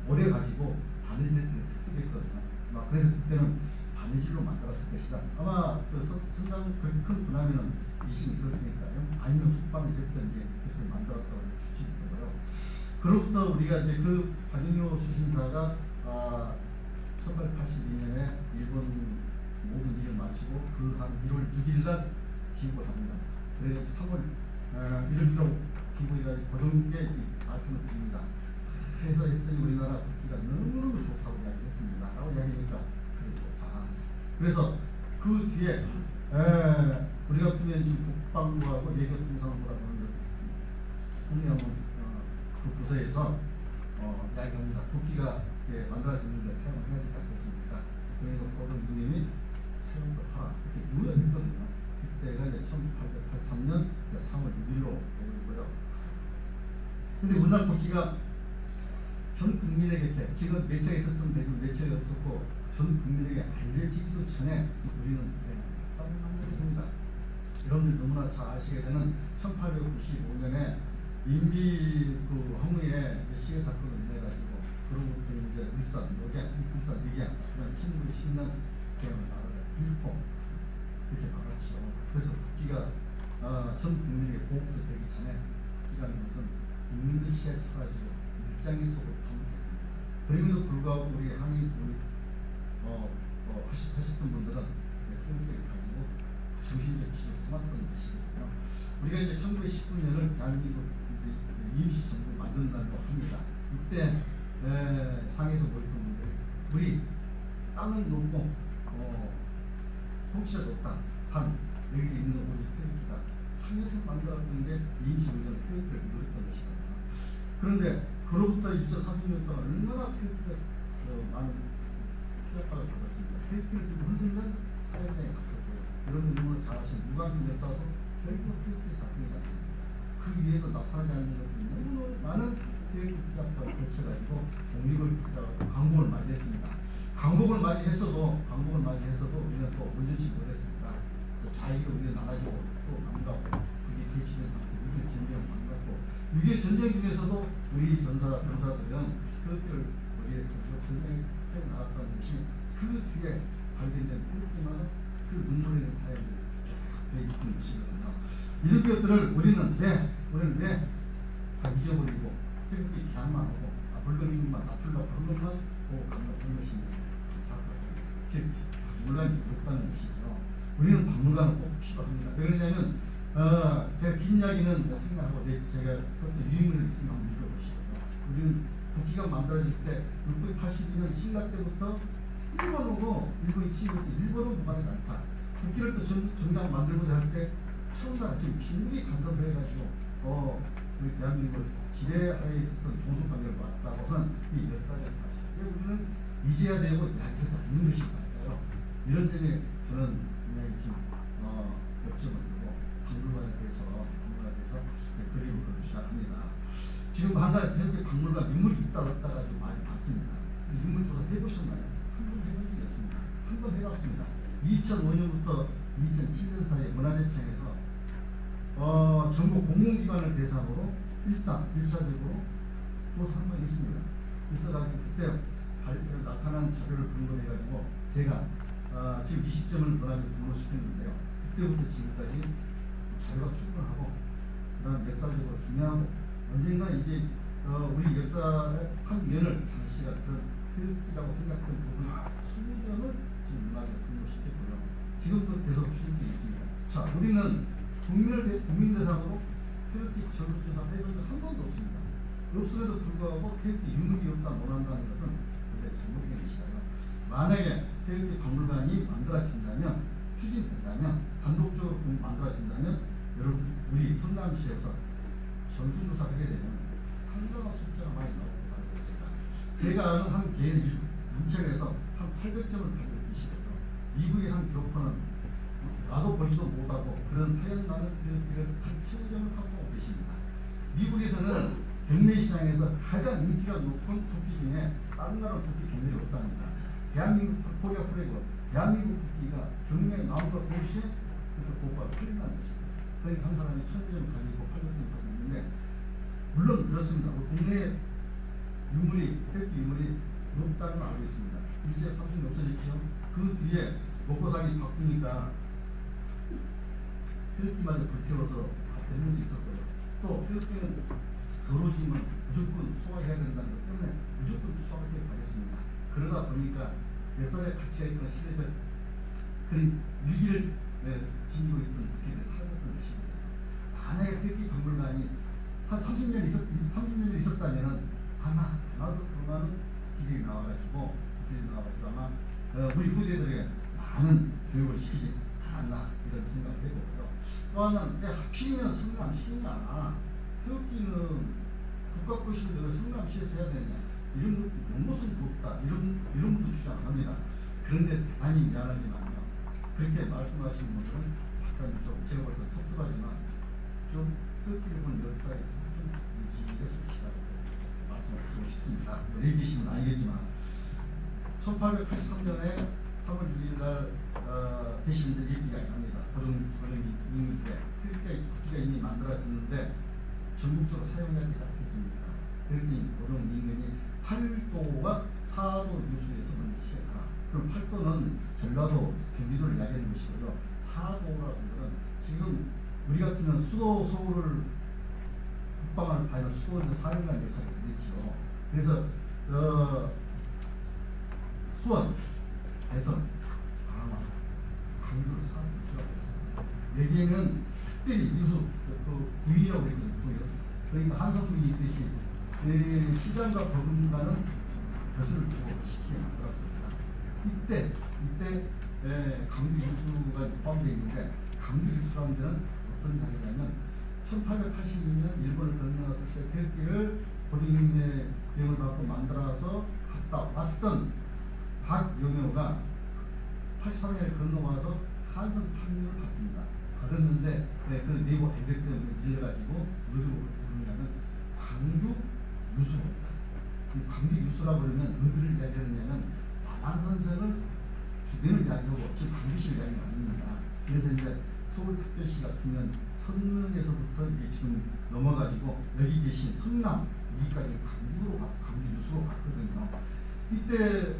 오래 가지고 바느질을 쓰겠거든요. 그래서 그때는 바느질로 만들었을 것이다. 아마 그 선장 큰 분하면은 이심이 있었으니까요. 아니면 숙방을 했던지 그렇게 만들었다고 추측이 되고요. 그로부터 우리가 이제 그 박영호 수신사가 1882년에 일본 모든 일을 마치고 그 한 1월 6일 날 귀국을 합니다. 그래서 3월 1일로 귀국해가지고 고종께 말씀을 드립니다. 해서 했더니 우리나라 국기가 너무너무 좋다고 이야기했습니다. 라고 이야기하니까 그래 좋다. 그래서 그 뒤에 우리 같으면 지금 국방부하고 외교통상부라고 하는 통일하는 그 부서에서 이야기합니다. 국기가 만들어졌는데 사용을 해야 되지 않겠습니까? 그래서 고종 님이 사용도 하라. 이렇게 유언했거든요. 그때가 이제 1883년 3월 6일로 되고요. 근데 우리나라 국기가 전 국민에게 지금 매체가 있었으면 되고 매체가 없었고 전 국민에게 알려지기도 전에 우리는 역사를 만들었습니다. 여러분들 너무나 잘 아시게 되는 1895년에 인비 그 허무에 시해 사건을 인해가지고 그로부터 이제 울산 의경 그런 1910년 말을 일포 이렇게 말았죠. 그래서 국기가 전 국민에게 보호도 되기 전에 이라는 것은 국민의 시야에 사라지고 일장의 속으로 파묻게 됩니다. 그럼에도 불구하고 우리 항의 하셨던 분들은 태극기를 가지고 정신적 지지를 삼았던 것이거든요. 우리가 이제 1919년을 대한민국 임시정부 만든다고 합니다. 이때 상에서 모였던 분들이 우리 땅은 놓고 통치가 높다. 단 여기서 있는 오직 태극기다. 하면서 만들었던 게 임시정부는 태극기를 누렸던 것이거든요. 그런데 그로부터 2040년 동안 얼마나 태극기가 많은 피해가를 받았습니다. 태극기를 들고 흔들면 사회장에 갔었고요. 여러분들 잘 아시는 유관순 열사도 결국 태극기 사건이지 않습니까? 그 위에서 나타나지 않는 것들이 너무 많은 태극기 피해가를 거쳐가지고 독립을 광복을 맞이했습니다. 광복을 맞이했어도 우리는 또 온전치 못했습니다. 또 자유가 우리가 나눠지고 또 남가고 그게 개치된 상태, 6.25 전쟁을 망갔고 6.25 전쟁 중에서도 우리 병사들은 태극기를 우리의 전쟁에 태어나갔다는 것이 그 뒤에 발견된 태극기만은 그 눈물 있는 사연들이 쫙 있는 것이거든요. 이런 것들을 우리는 왜 다 잊어버리고 태극기 개항만 하고 불금인만 납출하고 그런 것만 보고 그런 것입니다. 즉 박물관이 없다는 것이죠. 우리는 박물관은 꼭 필요합니다. 왜 그러냐면 제가 긴 이야기는 생략하고 제가 그것도 유인물을 있으면 한번 읽어보시고요. 우리는 국기가 만들어질 때 682년 신라 때부터 일본이 치고 일본은 무관하지 않다. 국기를 또 정작 만들고자 할 때 처음날 지금 중국이 간섭을 해가지고 우리 대한민국을 지배하에 있었던 종속관계를 왔다고 하는 이 역사적 사실. 우리는 잊어야 되고 이야기하지 않는 것이 맞아요. 이런 점에 저는 굉장히 좀 역점을 두고 박물관에 대해서 그림을 그리기 합니다. 지금 한 가지 태극기 박물관 유물이 있다 없다 가지고 많이 봤습니다. 유물 조사 해보셨나요? 한 번 해본 적이 없습니다. 한 번 해봤습니다. 2005년부터 2007년 사이에 문화재청에서 전국 공공기관을 대상으로 일단 1차적으로 조사 한 번 있습니다. 있어가지고 그때 나타난 자료를 근거해가지고 제가 지금 20점을 문화재 등록시켰는데요. 그때부터 지금까지 자료가 충분하고 그다음 역사적으로 중요하고 언젠가 이제 우리 역사의 한 면을 장치가 그런 태극기라고 생각하는 부분 20점을 지금 문화재 등록시켰고요. 지금도 계속 추진 중에 있습니다. 자, 우리는 국민 대상으로 태극기 전국조사 해본 적 한 번도 없습니다. 없음에도 불구하고 태극기 유물이 없다 논한다는 것은 그게 잘못된 것이고요. 만약에 태극기 박물관이 만들어진다면, 추진된다면, 단독적으로 만들어진다면 여러분 우리 성남시에서 전수조사를 하게 되면 상당한 숫자가 많이 나올 것으로 알고 있습니다. 제가 아는 한 개인 인천에서 한 800점을 가지고 계시거든요. 미국의 한 교포는 나도 보지도 못하고 그런 사연 많은 태극기를 한 1000점을 확보하고 계십니다. 미국에서는 경매시장에서 가장 인기가 높은 국기 중에 다른 나라 국기 경매가 없답니다. 대한민국 코리아 플래그, 대한민국 국기가 경매에 나오던 동시에 그 고가가 풀린다는 것입니다. 그러니까 한 사람이 1000점 가지고 800점 가지고 있는데 물론 그렇습니다. 국내에 태극기 유물이 높다는 걸 알고 있습니다. 이제 30년 없어졌죠. 그 뒤에 먹고 살기 바쁘니까 태극기마저 불태워서 되는 게 있었고요. 또 태극기는 더러지면 무조건 소화해야 된다는 것 때문에 무조건 소화하게 가겠습니다. 그러다 보니까 역사적 가치가 있던 시대적 그런 위기를 지니고 있던 국회를 사라졌던 것입니다. 만약에 태극기 박물관이 한 30년 있었다면은 아마 나도 그 많은 국기들이 나와가지고 아마 우리 후대들에게 많은 교육을 시키지 않나 이런 생각을 해보고요. 또 하나는 하필이면 성남시냐, 태극기는 국가꽃인데 왜 성남시에서 해야 되느냐, 이런 것도 연못은 없다 이런 분도 주장합니다. 그런데 대단히 미안하지만요, 그렇게 말씀하시는 분들은 약간 좀 제가 볼 때 섭섭하지만 좀 태극기를 본 역사에 좀 유지해서 계시다고 말씀을 드리고 싶습니다. 여기 계시면 알겠지만 1883년에 3월 6일 날 계신 분들 얘기가 합니다. 고종이 이미 국기가 이미 만들어졌는데 전국적으로 사용량이 잡혔습니다. 그랬더니 고종 임금이 8도가 4도 유수에서 먼저 시작하라. 그럼 8도는 전라도 경기도를 이야기하는 것이고요. 4도라는 것은 지금 우리가 수도 서울을 국방을 받는 수도원의 사령관 역할이 되겠죠. 그래서 수원, 대선, 강화, 강주를 사업주라고 했습니다. 여기에는 특별히 유수, 부위라고 했거든요. 부위. 그러니까 한성 부위 있듯이 시장과 버금가는 벼슬을 주고 시키게 만들었습니다. 이때 강주 유수가 포함되어 있는데, 강주 유수라는 데는 어떤 자리냐면 1882년 일본을 건너왔을 때 태극기를 고려인민의 명을 받고 만들어서 갔다 왔던 박영효가 83년에 건너와서 한성 판례를 받습니다. 받았는데 그 네이버 애들 때문에 밀려가지고 어디로 부르냐면 광주 유수입니다. 광주 유수라고 그러면 어디를 이야기하느냐면 남한 선생을 주변을 이야기하고 지금 광주시를 이야기는 아닙니다. 그래서 이제 서울특별시 같으면 선릉에서부터 이제 지금 넘어가지고 여기 계신 성남 여기까지 광주로 광주 유수로 갔거든요. 이때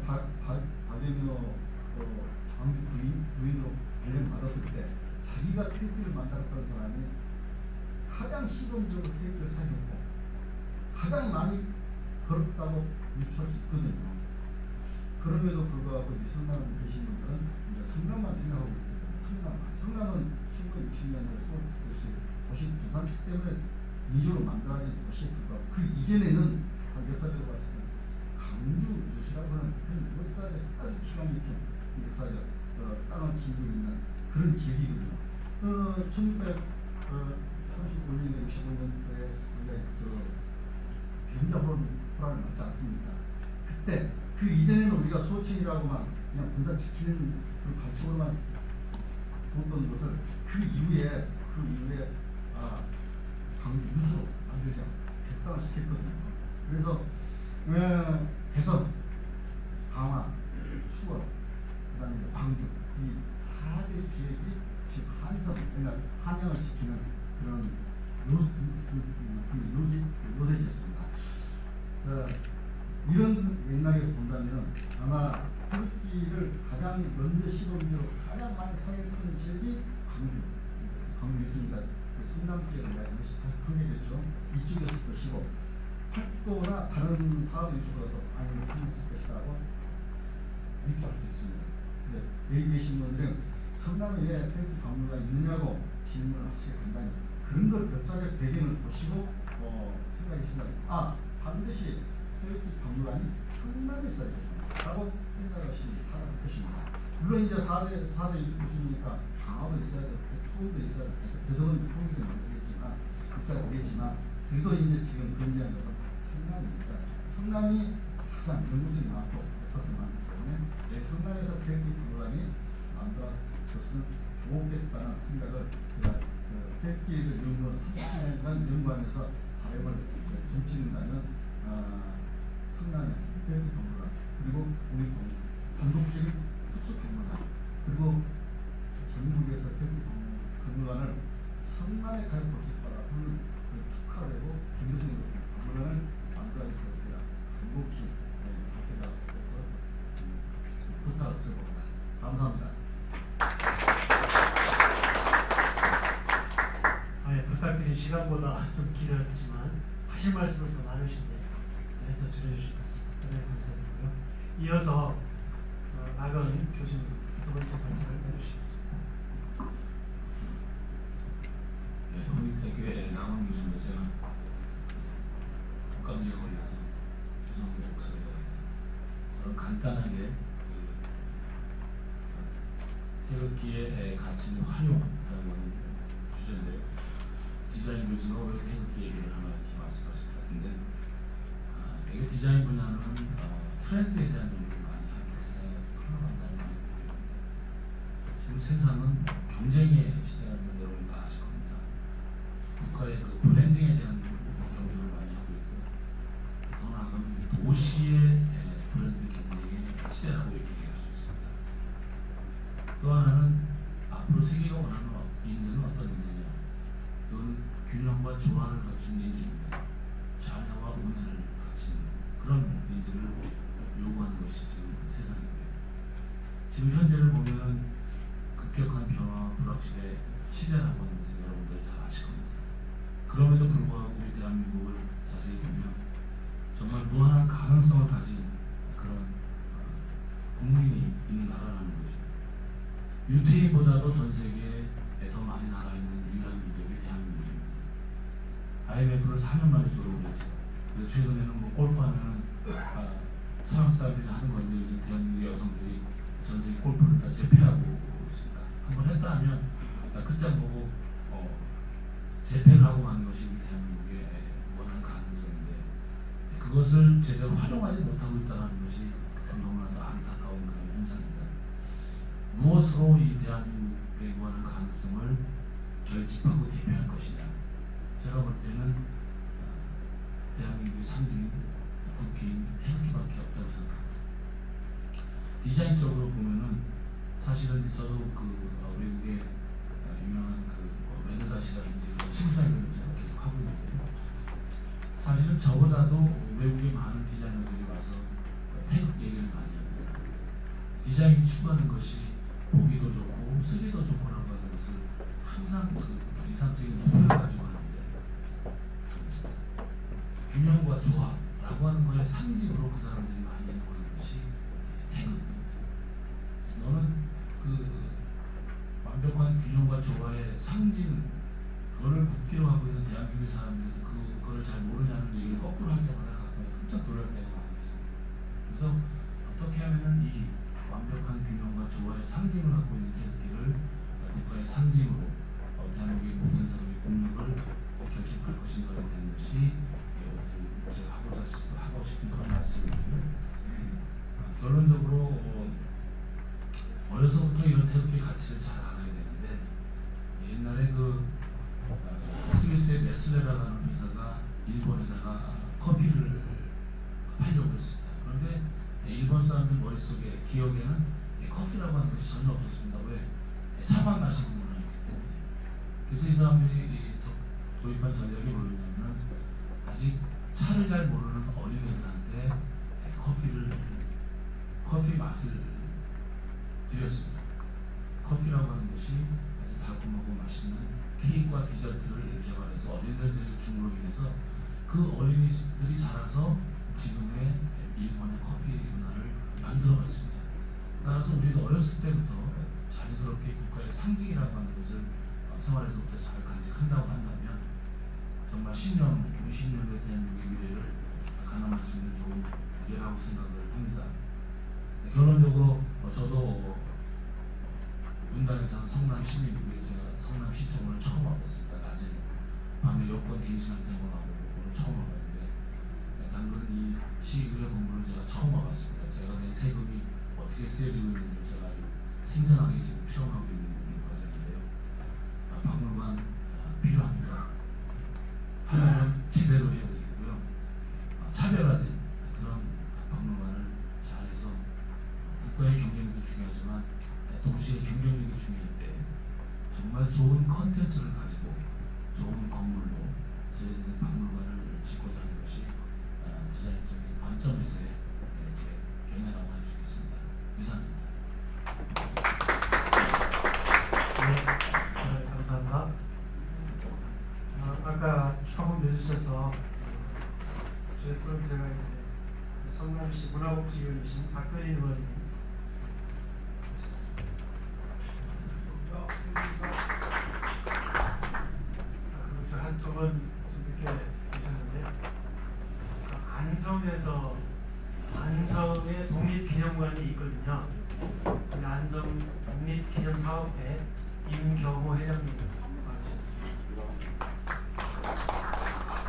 박영효 광주 부인으로 발령받았을 때 자기가 태극기를 만들었던 사람이 가장 시범적으로 태극기를 사용했고 가장 많이 걸었다고 유추할 수 있거든요. 그럼에도 불구하고 이 성남 계신 분들은 이제 성남만 생각하고 있거든요. 성남은 1960년대 서울특별시 도시 부산시 때문에 인조로 만들어진 도시에 불구하고 그 이전에는 역사적으로 봤을 때 강주 유수라고 하는 역사적 아주 기가 막힌 역사적 땅을 지니고 있는 그런 지역이거든요. 1935년에 65년도에 우리가 병자호란을 맞지 않습니까? 그때 그 이전에는 우리가 소천이라고만 그냥 군사 지키는 그 관청으로만 뒀던 것을 그 이후에 강주 유수로 만들자 격상을 시켰거든요. 그래서 대선, 강화, 수원, 그다음에 광주 이 4대 지역이 지금 그러니까 한양을 시키는 그런 요새지였습니다. 이런 맥락에서 본다면 아마 태극기를 가장 먼저 시범적으로 가장 많이 사용했던 지역이 광주 유수니까 성남 지역을 이야기하는 것이 크겠죠. 이쪽에서 것이고 팔도나 다른 사업 유수가 더 많이 사용했을 것이라고 유추할 수 있습니다. 여기 계신 분들은 성남에 태극기 박물관이 있느냐고 질문을 하시게 된다면 그런 걸 역사적 배경을 보시고 생각하시면 반드시 태극기 박물관이 성남에 있어야 된다고 생각하시면 살아갈 것입니다. 물론 이제 4대 유수니까 강화도 있어야 되고 서울도 있어야 되고 대선은 통일이 만들겠지만 있어야 되겠지만 그래도 이제 지금 건재한 것은 성남입니다. 성남이 가장 연구성이 많고 역사성이 많기 때문에 성남에서 태극기 박물관이 만들어졌으면 좋겠다는 생각을 제가 태극기를 연구한 30년간 연구하면서 바람을 좀 찍는다면 성남의 태극기 박물관 그리고 우리 단독적인 특수 박물관 그리고 전국에서 태극기 박물관을 성남에 가서 볼 수 있다라 그 특화되고 경제성이 높은 박물관을 만들어야 될 것이라 간곡히 제가 부탁을 드려봅니다. 감사합니다. 부탁드린 시간보다 좀 길었지만 하실 말씀은 더 많으신데 해서 줄여주신 것 같습니다. 대단히 감사드리고요. 이어서 나건 교수님 두 번째 발언을 해주시겠습니다. 국립대교의 남원 교수님 제가 국감기억을 위해서 죄송합니다. 목소리가 저는 간단하게 태극기의 가치는 활용이라고 하는 주제인데요. 디자인 교수가 왜 태극기 얘기를 하나 이렇게 말씀하실 것 같은데 대개 디자인 분야는 트렌드에 대한 얘기를 많이 하고 세상에 흘러간다는 말이 지금 세상은 경쟁의 시대라는 걸 여러분 다 아실 겁니다. 국가의 그 브랜딩에 대한 경쟁을 많이 하고 있고 더 나아가면 도시의 브랜드 경쟁의 시대라고 얘기할 수 있습니다. 또 하나는 앞으로 세계가 원하는 인재는 어떤 인재냐? 이건 균형과 조화를 갖춘 인재입니다. 자녀와 운을 갖춘 그런 인재를 요구하는 것이 지금 세상이고요. 지금 현재를 보면은 급격한 변화, 불확실의 시대라고 하는 것을 최근에는 뭐 골프하면 서양 사람들이 하는 건데 요즘 대한민국 여성들이 전 세계 골프를 다 제패하고 있습니다. 한번 했다 하면 끝장 보고 재패를 하고 마는 것이 우리 대한민국의 원하는 가능성인데 그것을 제대로 활용하지 못하고 있다는 것이 너무나도 안타까운 그런 현상입니다. 무엇으로 이 대한민국의 원하는 가능성을 결집하고 대표할 것이냐. 제가 볼 때는 대한민국의 상징인 국회인 태극기밖에 없다고 생각합니다. 디자인적으로 보면은 사실은 저도 외국의 유명한 레드닷이라든지 심사위원을 제가 계속 하고 있는데요. 사실은 저보다도 외국의 많은 디자이너들이 와서 태극 얘기를 많이 합니다. 디자인이 추구하는 것이 보기도 좋고 쓰기도 좋고라고 하는 것을 항상 이상적인 목표를 가지고 하는데 균형과 조화라고 하는 거에 상징으로 그 사람들이 많이 연구하는 것이 태극입니다. 너는 완벽한 균형과 조화의 상징 그거를 국기로 하고 있는 대한민국 사람들도 그거를 잘 모르냐는 얘기를 거꾸로 할 때마다 가끔 깜짝 놀랄 때가 많이 있습니다. 그래서 어떻게 하면은 이 완벽한 균형과 조화의 상징을 갖고 있는 태극기를 국가의 상징으로 대한민국의 모든 사람의 국력을 결집할 것인가에 대한 것이 오늘 제가 하고 싶은 그런 말씀이고요. 결론적으로 어려서부터 이런 태극기의 가치를 잘 알아야 되는데 옛날에 스위스의 네슬레라고 하는 회사가 일본에다가 커피를 팔려고 했습니다. 그런데 일본 사람들 머릿속에 기억에는 커피라고 하는 것이 전혀 없었습니다. 왜? 차만 마시는 문화이기 때문에. 그래서 이 사람들이 도입한 전략이 뭐였냐면 아직 차를 잘 모르는 어린애들한테 커피 맛을 드렸습니다. 커피라고 하는 것이 아주 달콤하고 맛있는 케이크와 디저트를 개발해서 어린애들에게 줌으로 인해서 그 어린이들이 자라서 지금의 일본의 커피 문화를 만들어갔습니다. 따라서 우리도 어렸을 때부터 자연스럽게 국가의 상징이라고 하는 것을 생활에서부터 잘 간직한다고 한다면 정말 10년, 20년에 대한민국의 미래를 가늠할 수 있는 좋은 기회라고 생각을 합니다. 결론적으로 저도 분당에 사는 성남 시민이고요. 제가 성남시청을 처음 와봤습니다. 낮에 밤에 여권 갱신한테 한번 와보고 오늘 처음 와봤는데 당근 이 시의회 건물을 제가 처음 와봤습니다. 제가 내 세금이 어떻게 쓰여지고 있는지 제가 생생하게 지금 체험하고 있는 과정인데요. 박물관 필요합니다. 하나는 제대로 해야 되겠고요. 차별화된 그런 박물관을 잘해서 국가의 경쟁력도 중요하지만 동시에 경쟁력이 중요할 때 정말 좋은 컨텐츠를 가지고 좋은 건물로 저희는 박물관을 짓고자 하는 것이 디자인적인 관점에서의 제 견해라고 할 수 있겠습니다. 이상입니다. 네, 감사합니다. 아까 조금 늦으셔서 저희 프로듀서가 성남시 문화복지위원이신 박근희 의원님 저 한쪽은 좀 늦게 오셨는데 안성에서 안성에 독립기념관이 있거든요. 그 안성 독립기념사업회 임경호 회장님 와주셨습니다.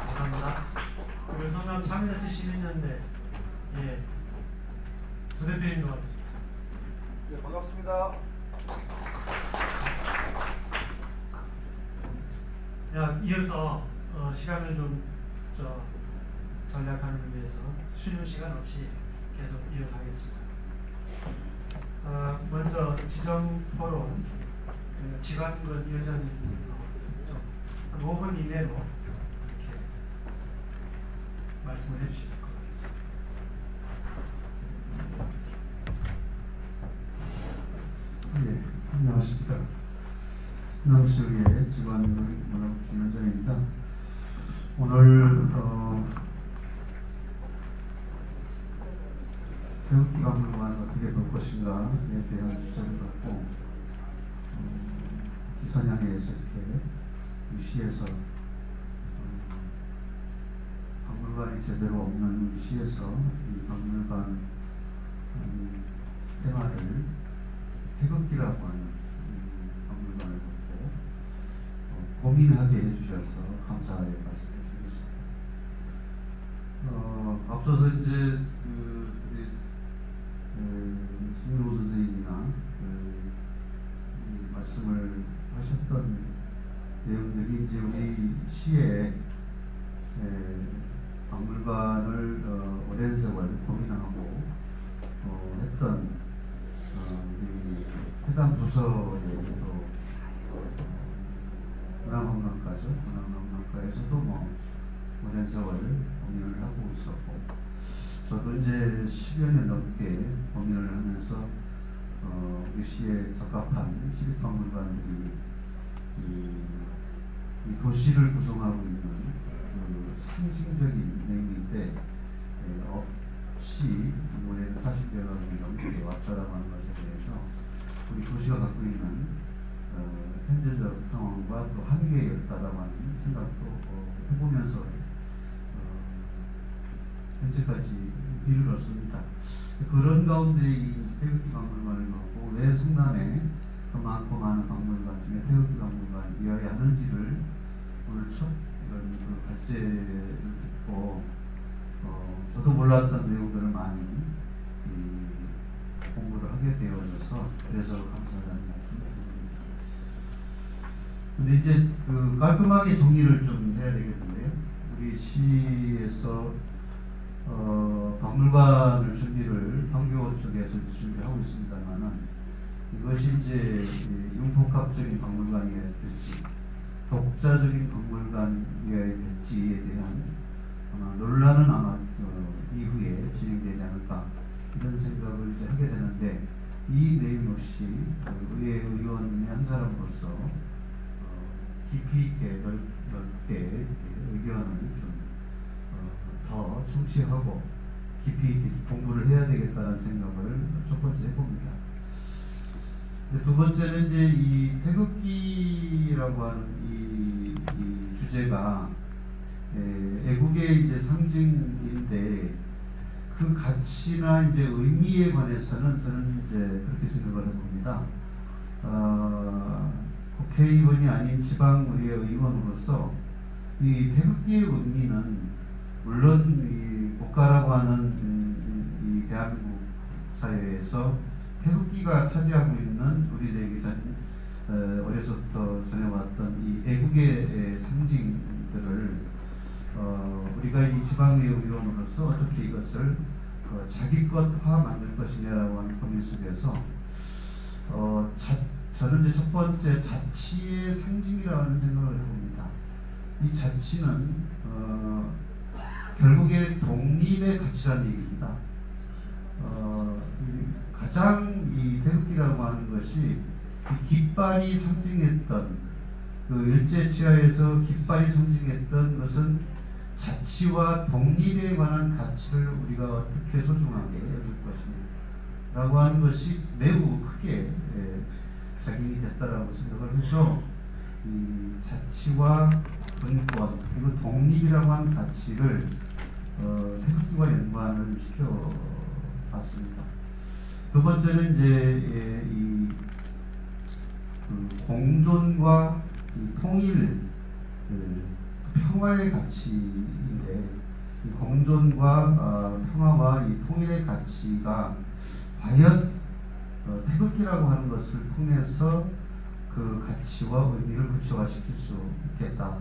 감사합니다. 그리고 성남 참여자치 시민연대 부대표님도 와주셨습니다. 네, 반갑습니다. 이어서 시간을 좀 전략하는 위해서 쉬는 시간 없이 계속 이어서 하겠습니다. 먼저 지정토론 지관근 위원장님 한 5분 이내로 이렇게 말씀을 해주실 것 같습니다. 예, 안녕하십니까. 남수의 지관근 문화복지위원장입니다. 오늘 태극기 박물관 어떻게 볼 것인가에 대한 주제를 갖고 기선향해에서 이렇게 시에서 박물관이 제대로 없는 우리 시에서 이 박물관 테마를 태극기라고 하는 박물관을 갖고 고민하게 해주셔서 감사의 말씀을 드리겠습니다. 앞서서 이제 우리 신민호 선생님이나 말씀을 하셨던 내용들이 이제 우리 시에 박물관을 오랜 세월 고민하고 했던 우리 해당 부서에서 문화관광과에서도 뭐 오랜 세월 고민을 하고 있었고, 저도 이제 10여 년 넘게 고민을 하면서 우리 시에 적합한 시립박물관들이 이 도시를 구성하고 있는 그 상징적인 내용인데 없이 올해 40여 년이 넘게 왔다라고 하는 것에 대해서 우리 도시가 갖고 있는 현재적 상황과 또 한계에 있다라고 하는 생각도 해보면서 현재까지 이르렀습니다. 그런 가운데 이 태극기 박물관을 갖고 왜 성남에 많고 많은 박물관 중에 태극기 박물관이어야 하는지를 오늘 첫 이런 발제를 듣고 저도 몰랐던 내용들을 많이 공부를 하게 되어져서 그래서 감사하다는 말씀을 드립니다. 근데 이제 그 깔끔하게 정리를 좀 해야 되겠는데요. 우리 시에서 박물관을 준비를 판교 쪽에서 준비하고 있습니다만은 이것이 이제 융복합적인 박물관이어야 될지 독자적인 박물관이어야 될지에 대한 아마 논란은 아마 이후에 진행되지 않을까 이런 생각을 이제 하게 되는데, 이 내용 역시 의회 의원의 한 사람으로서 깊이 있게 넓게 의견을 좀 더 청취하고 깊이 있게 공부를 해야 되겠다는 생각을 첫 번째 해봅니다. 두 번째는 이제 이 태극기라고 하는 이 주제가 애국의 이제 상징인데 그 가치나 이제 의미에 관해서는 저는 이제 그렇게 생각을 해봅니다. 국회의원이 아닌 지방의회 의원으로서 이 태극기의 의미는 물론 이 국가라고 하는 이 대한민국 사회에서 태극기가 차지하고 있는 우리들에게 어려서부터 전해왔던 이 애국의 상징들을 우리가 이 지방의회 의원으로서 어떻게 이것을 자기 것화 만들 것이냐라고 하는 고민 속에서 저는 이제 첫 번째 자치의 상징이라는 생각을 해봅니다. 이 자치는 결국에 독립의 가치라는 얘기입니다. 가장 이 태극기라고 하는 것이 이 깃발이 상징했던 그 일제치하에서 깃발이 상징했던 것은 자치와 독립에 관한 가치를 우리가 어떻게 소중하게 여길 것이냐 라고 하는 것이 매우 크게 작용이 됐다라고 생각을 해서 이 자치와 분권 그리고 독립이라고 하는 가치를 태극기와 연관을 시켜봤습니다. 두 번째는 이제 이 공존과 이 통일, 평화의 가치인데 이 공존과 평화와 이 통일의 가치가 과연 태극기라고 하는 것을 통해서 그 가치와 의미를 구체화시킬 수 있겠다라고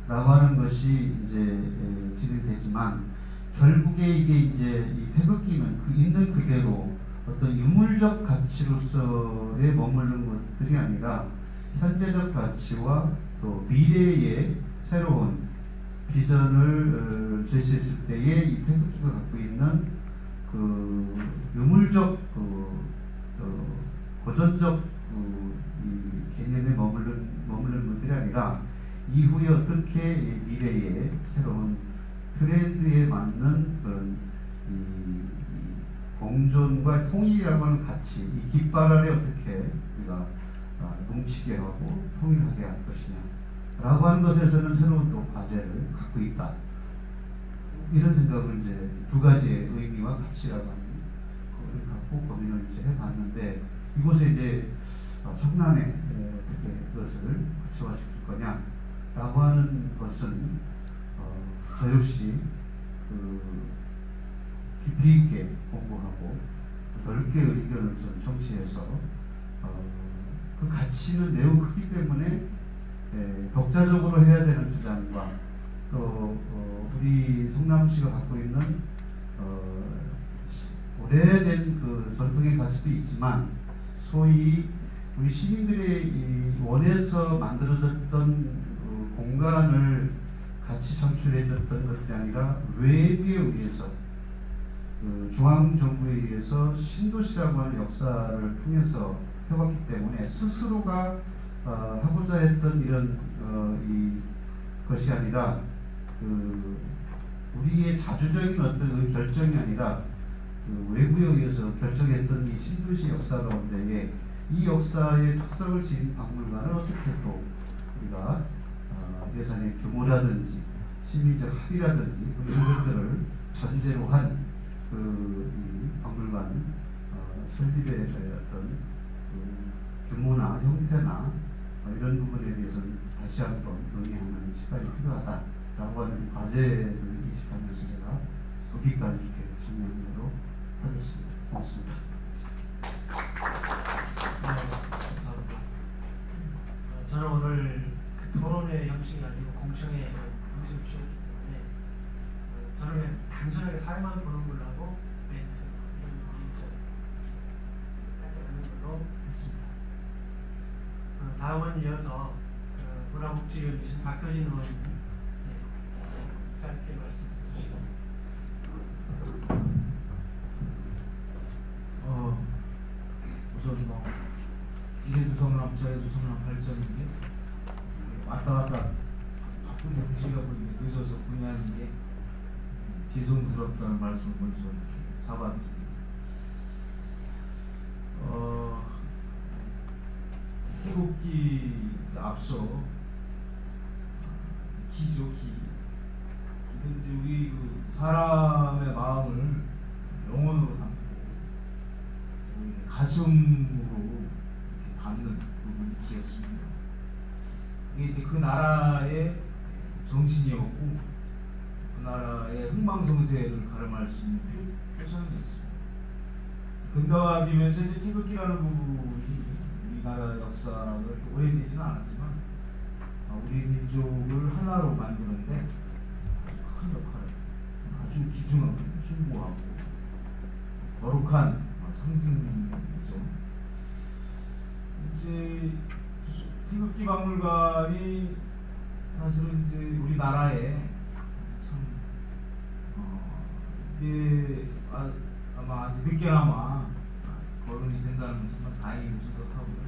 하는 것이 이제 진행되지만 결국에 이게 이제 이 태극기는 그 있는 그대로 어떤 유물적 가치로서의 머무르는 것들이 아니라 현재적 가치와 또 미래의 새로운 비전을 제시했을 때에 이 태극기가 갖고 있는 그 유물적 고전적 이 개념에 머무르는 것들이 아니라 이후에 어떻게 미래의 새로운 트렌드에 맞는 그런 공존과 통일이라고 하는 가치, 이 깃발 아래 어떻게 우리가 뭉치게 하고 통일하게 할 것이냐 라고 하는 것에서는 새로운 또 과제를 갖고 있다 이런 생각을 이제 두 가지의 의미와 가치라고 하는 그걸 갖고 고민을 이제 해봤는데 이곳에 이제 성남에 어떻게 그것을 구체화시킬 거냐라고 하는 것은 저 역시 깊이 있게 공부하고 넓게 의견을 좀 정치해서 그 가치는 매우 크기 때문에 독자적으로 해야 되는 주장과 또 우리 성남시가 갖고 있는 오래된 그 전통의 가치도 있지만 소위 우리 시민들의 이 원해서 만들어졌던 공간을 같이 창출해줬던 것이 아니라 외부에 의해서 중앙정부에 의해서 신도시라고 하는 역사를 통해서 해왔기 때문에 스스로가 하고자 했던 이런 이 것이 아니라 우리의 자주적인 어떤 결정이 아니라 외부에 의해서 결정했던 이 신도시 역사 가운데에 이 역사의 특성을 지닌 박물관을 어떻게 또 우리가 예산의 규모라든지 심리적 합의라든지 이런 것들을 전제로 한 이 박물관 설립의 어떤 규모나 형태나 이런 부분에 대해서는 다시 한번 논의하는 시간이 필요하다라고 하는 과제를 인식하면서 제가 여기까지 이렇게 정리하도록 하겠습니다. 고맙습니다. 감사합니다. 저는 오늘 그 토론의 형식이 아니고 공청회 형식을 취했기 때문에 저는 그냥 단순하게 사회만 보는 걸로 하고 멘트 이런 하는 걸로 했습니다. 다음은 이어서 문화복지위원이신 박효진 의원님 짧게 말씀 주시겠습니다. 우선 이래도 성남 저래도 성남 발전인데 왔다 갔다 바쁜 정치가 보이게 늦어서 문의하는 게 죄송스럽다는 말씀을 먼저 사과드립니다. 태극기 앞서 기죠, 기. 이건 우리 사람의 마음을 영혼으로 담고 가슴으로 이렇게 담는 부분이 기였습니다. 이게 이제 그 나라의 정신이었고 그 나라의 흥망성쇠를 가름할 수 있는 표선이었습니다. 근대화되면서 이제 태극기라는 부분이 우리나라 역사가 오래되지는 않았지만 우리 민족을 하나로 만드는데 큰 역할을 아주 귀중하고 숭고하고 거룩한 상징이죠. 이제 태극기 박물관이 사실은 이제 우리나라에 참 이게 아마 늦게나마 거론이 된다는 것은 참 다행이고 생각하고요.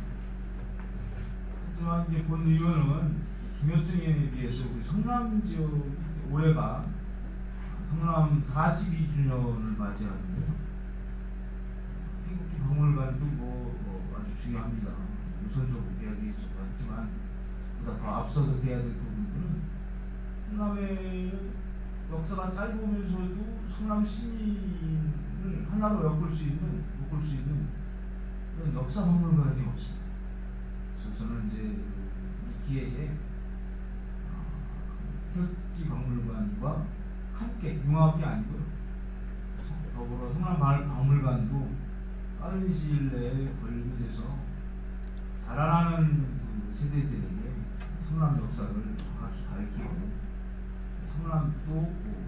하지만 이제 본 의원은 김효정 의원에 비해서 우리 성남 지역 올해가 성남 42주년을 맞이하는데 태극기 박물관도 아주 중요합니다. 우선적으로 해야 되겠죠. 하지만 보다 더 앞서서 돼야 될 부분들은 성남의 역사가 짧으면서도 성남 시민을 하나로 묶을 수 있는 그런 역사 박물관이 없습니다. 그래서 저는 이제 이 기회에 태극기 박물관과 함께 융합이 아니고요. 더불어 성남 박물관도 빠른 시일 내에 건립돼서 자라나는 세대들에게 성남 역사를 정확히 가르치고 성남도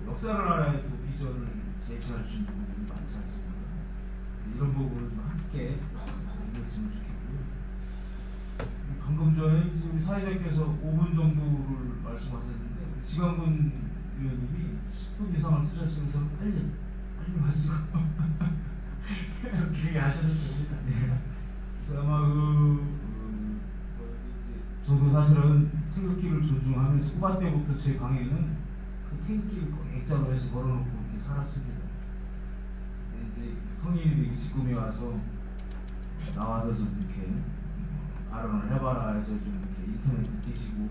역사를 알아야 또 비전을 제시할 수 있는 부분이 많지 않습니까? 이런 부분을 좀 함께 이뤘으면 좋겠고요. 방금 전에 우리 사회자께서 5분 정도를 말씀하셨는데 지광근 의원님이 10분 이상을 쓰셨으면서 빨리 마시고 좀 길게 하셔도 됩니다. 네. 그래서 아마 저도 사실은 태극기를 존중하면서 후반 때부터 제 방에는 그 태극기를 꼭 액자로 해서 걸어놓고 이렇게 살았습니다. 이제 성인이 되고 직군에 와서 나와서 좀 이렇게 발언을 해봐라 해서 좀 이렇게 인터넷 뒤지고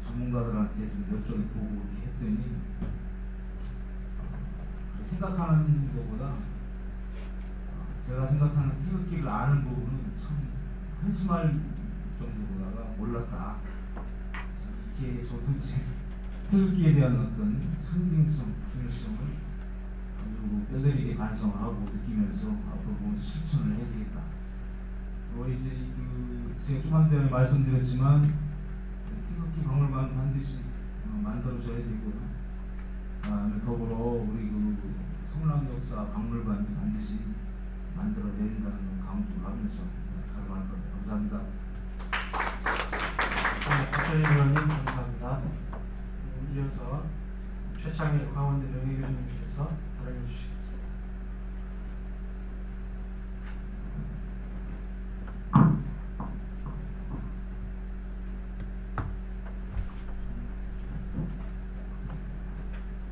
전문가들한테 좀 여쭤보고 이렇게 했더니 생각하는 것보다 제가 생각하는 태극기를 아는 부분은 참 한심할 정도로다가 몰랐다. 이게 저도 제 태극기에 대한 어떤 상징성, 중요성을 아주 뼈저리게 반성하고 느끼면서 앞으로 보면서 실천을 해야 되겠다. 이제 제가 좀 전에 말씀드렸지만 태극기 박물관 반드시 만들어져야 되고요. 더불어 우리 성남 역사 박물관도 반드시 만들어야 된다는 걸 강조를 하면서 가져가는 겁니다. 감사합니다. 네, 박정희 의원님 감사합니다. 이어서 최창일 강원대 명예교수님께서 발언해 주시겠습니다.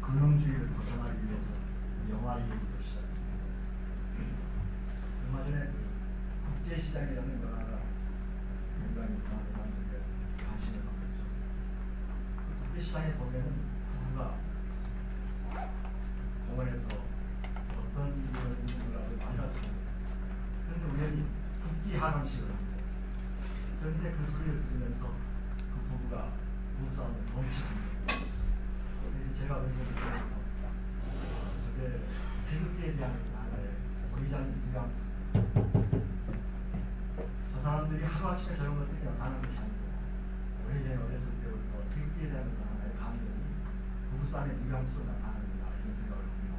근원주의를 벗어나기 위해서 영화 얘기로 시작합니다. 얼마 전에 국제시장이라는 영화가 굉장히 많은 사람들에게 관심을 받고 있죠. 국제시장에 보면은 부부가 공원에서 어떤 일을 있는가를 많이 다투고, 그런데 우연히 국기 하강식을 합니다. 그런데 그 소리를 들으면서 그 부부가 부부싸움을 멈추습니다. 제가 어디서 느끼면서 저게 태극기에 대한 하나의 보이지 뉘앙스. 저 사람들이 하루아침에 저런 것들이 나타나는 것이 아니고 오래전에 어렸을 때부터 태극기에 대한 하나의 감정이 부부싸움의 뉘앙스로 나타나는구나, 이런 생각을 해봤습니다.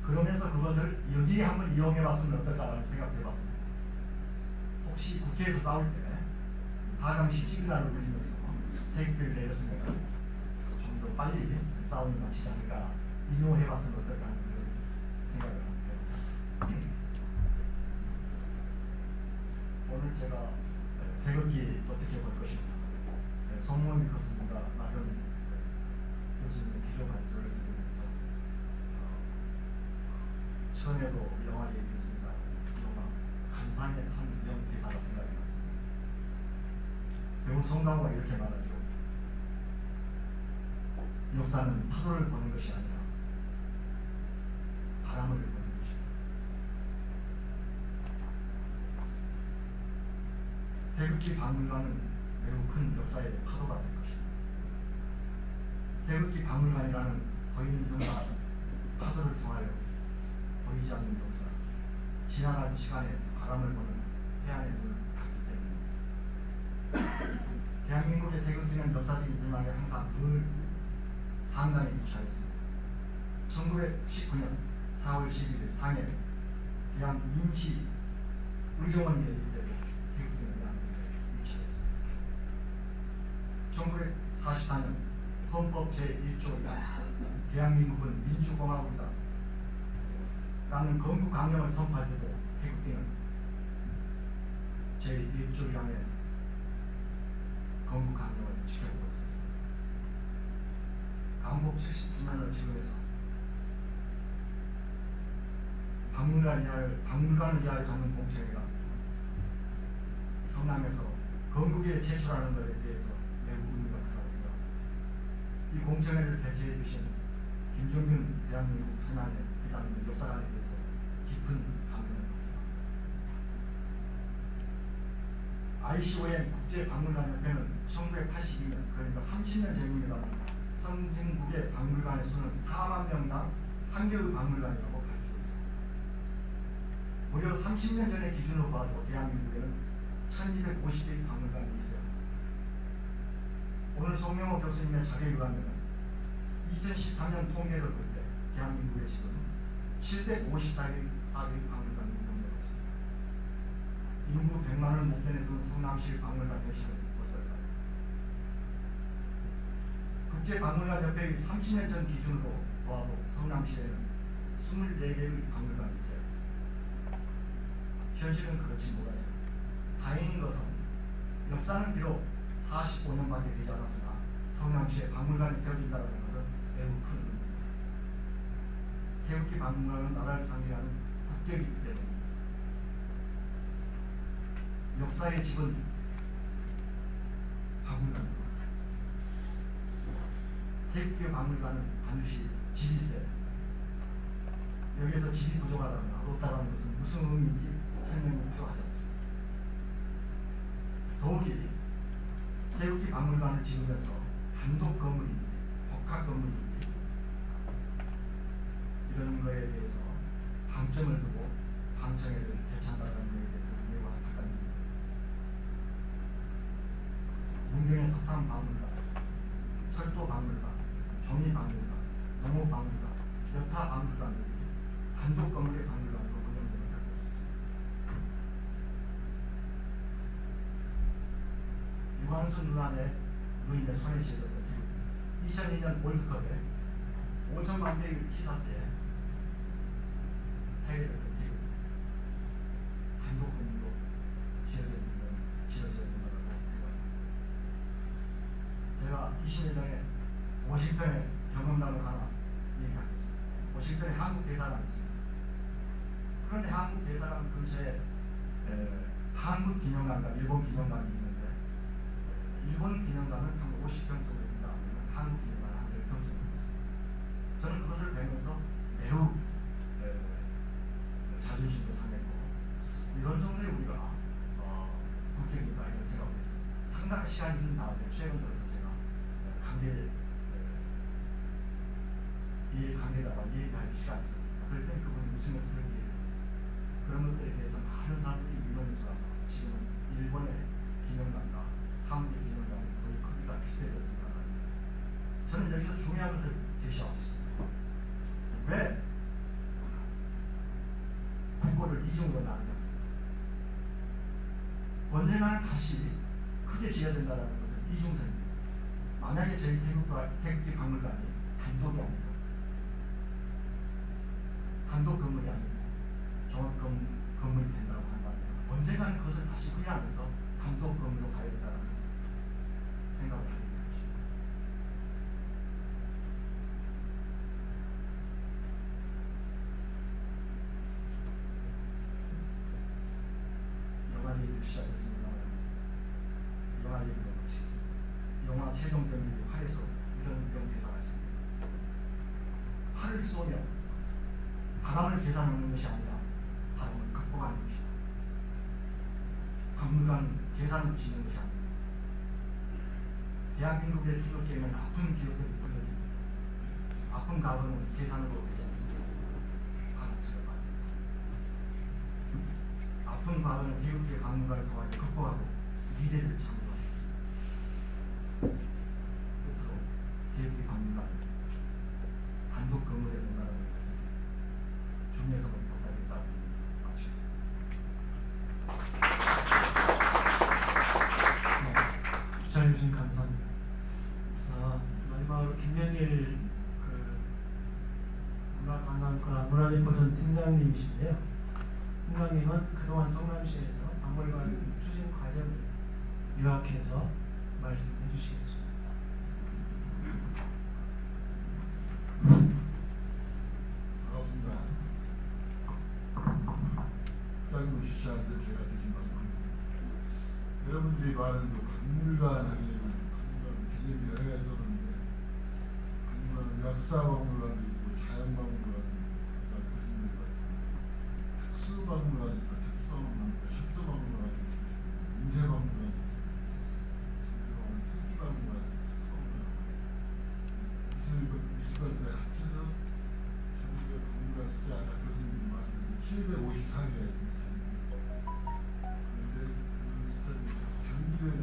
그러면서 그것을 여기에 한번 이용해봤으면 어떨까라는 생각을 해봤습니다. 혹시 국회에서 싸울 때 하강시 시그널을 울리면서 태극기를 내렸으면 좀 더 빨리 싸움이 마치지 않을까, 인용해봤으면 어떨까 하는 그런 생각을 해봤습니다. 오늘 제가 태극기 어떻게 볼 것인가, 송몽희 교수님과 나경 교수님의 기조 발표를 들으면서 처음에도 영화 얘기했습니다. 영화 감상의 한 명대사가 생각이 났습니다. 배우 송강호가 이렇게 말하죠. 역사는 파도를 보는 것이 아니라 바람을 보는 것이다. 태극기 박물관은 매우 큰 역사의 파도가 될 것입니다. 태극기 박물관이라는 보이는 역사, 파도를 통하여 보이지 않는 역사, 지나간 시간에 바람을 보는 해안의 눈을 갖기 때문입니다. 대한민국의 태극기는 역사적인 일망에 항상 늘 상단에 위치하였습니다. 1919년 4월 11일 상해 대한 임시 의정원 예비 때로 태극기는 대한민국에 위치하였습니다. 1944년 헌법 제1조 1 대한민국은 민주공화국이다 라는 건국강령을 선포할 때도 태극기는 제1조 1항의 건국강령을 지켜보고 있었습니다. 강복 70주년을 지금해서 박물관을 위하여 갖는 공청회가 성남에서 건국에 제출하는 것에 대해서 매우 의미가 크다고 생각합니다. 이 공청회를 개최해 주신 김종균 대한민국 성남의 회장님 역사관에 대해서 깊은 감명을 받습니다. ICON 국제박물관협회는 1982년, 그러니까 30년 전입니다만 선진국의 박물관의 수는 4만 명당 한 개의 박물관이라고 밝히고 있습니다. 무려 30년 전의 기준으로 봐도 대한민국에는 1250개의 박물관이 있어야 합니다. 오늘 송명호 교수님의 자료유관에는 2013년 통계를 볼 때 대한민국에 지금 754개의 박물관이 운영되고 있습니다. 인구 100만을 목전에 둔 성남시 박물관 현실은 어떨까요? 국제박물관협회의 30년 전 기준으로 보아도 성남시에는 24개의 박물관이 있어요. 현실은 그렇지 못하죠. 다행인 것은 역사는 비록 45년밖에 되지 않았으나 성남시에 박물관이 되어진다는 것은 매우 큰 의미입니다. 태극기 박물관은 나라를 상징하는 국격이기 때문입니다. 역사의 집은 박물관입니다. 태극기 박물관은 반드시 집이 있어야 합니다. 여기에서 질이 부족하다거나 없다는 것은 무슨 의미인지 설명이 필요하지 않습니다. 더욱이 태극기 박물관을 지으면서 단독 건물이 복합 건물이 이런 거에 대해서 방점을 두고 방청회를 개최한다는 것에 대해서 매우 안타깝습니다. 문경의 석탄 박물관, 철도 박물관, 종이 박물관, 농업 박물관, 여타 박물관들이 단독 건물의 박물관으로 운영되는 살고 있습니다. 유한순 누인의 손에 쥐어졌던 태극기, 2002년 월드컵에 5천만 대의 티셔츠에 세계적인 태극기 단독 건물로 지어져야 된다고 생각합니다. 제가 20년 전에 워싱턴에 경험담을 하나 얘기하겠습니다. 워싱턴에 한국 대사관이 있습니다. 그런데 한국 대사관 근처에 한국 기념관과 일본 기념관이 있는데 일본 기념관은 한 50평 정도 된다 하면 한국 기념관은 한 10평 정도 있습니다. 저는 그것을 보면서 매우 자존심도 상했고 이런 정도의 우리가 국격인가 이런 생각을 했습니다. 상당한 시간이 흐른 다음에 최근 들어서 제가 관계자와 얘기할 시간이 있었습니다. 그럴 때 그분이 웃으면서 그렇게 얘기했습니다. 그런 것들에 대해서 많은 사람들이 민원이 들어와서 지금은 일본의 기념관과 한국의 기념관이 거의 크기가 비슷해졌습니다. 저는 여기서 중요한 것을 제시하고 있습니다. 왜 국고를 이중으로 나누냐? 언젠가는 다시 크게 지어야 된다는 것은 이중선입니다. 만약에 저희 태극기 박물관이 단독이 아니고 단독 건물이 아니고 종합 건물이 된다고 한다면 언젠가는 그것을 다시 후회하면서 단독 건물로 가야 된다는 생각을 하게 된 것입니다. 영화 얘기를 시작했습니다. 영화 얘기를 마치겠습니다. 영화 최종 병력이 활에서 이런 명대사가 있습니다. 활을 쏘면 바람을 계산하는 것이 아니라 바람을 극복하는 것이다. 박물관 계산을 짓는 것이 아닙니다. 대한민국의 태극기에는 아픈 기억들이 불려집니다. 아픈 과거는 계산으로 되지 않습니다. 바람처럼 아픈 과거는 태극기의 박물관을 통하여 극복하고 미래를 창조합니다. 끝으로 태극기 박물관 단독 건물에 된다는 것은 중에서는 덕분에 쌓아드리면서 마치겠습니다. 시청해주신 감사합니다. 마지막으로 김명일 문화관광과 문화리포전 팀장님이신데요. 팀장님은 그동안 성남시에서 박물관 추진 과정을 요약해서 말씀해 주시겠습니다. 반갑습니다. 국장님 오시지 않는데 제가 드신 말씀. 여러분들이 말하는 그 박물관 하려면 박물관 개념이 여러 가지 있었는데 박물관은 역사박물관도 있고 자연박물관도 있고 아까 교수님 같은 특수박물관도 있고 특수박물관도 있고 식도박물관도 있고 인쇄박물관도 있고 특기박물관도 있고 미술관까지 합쳐서 전국의 박물관 숫자 아까 교수님 말씀드린 754개가 있습니다. 그런데 경기도에는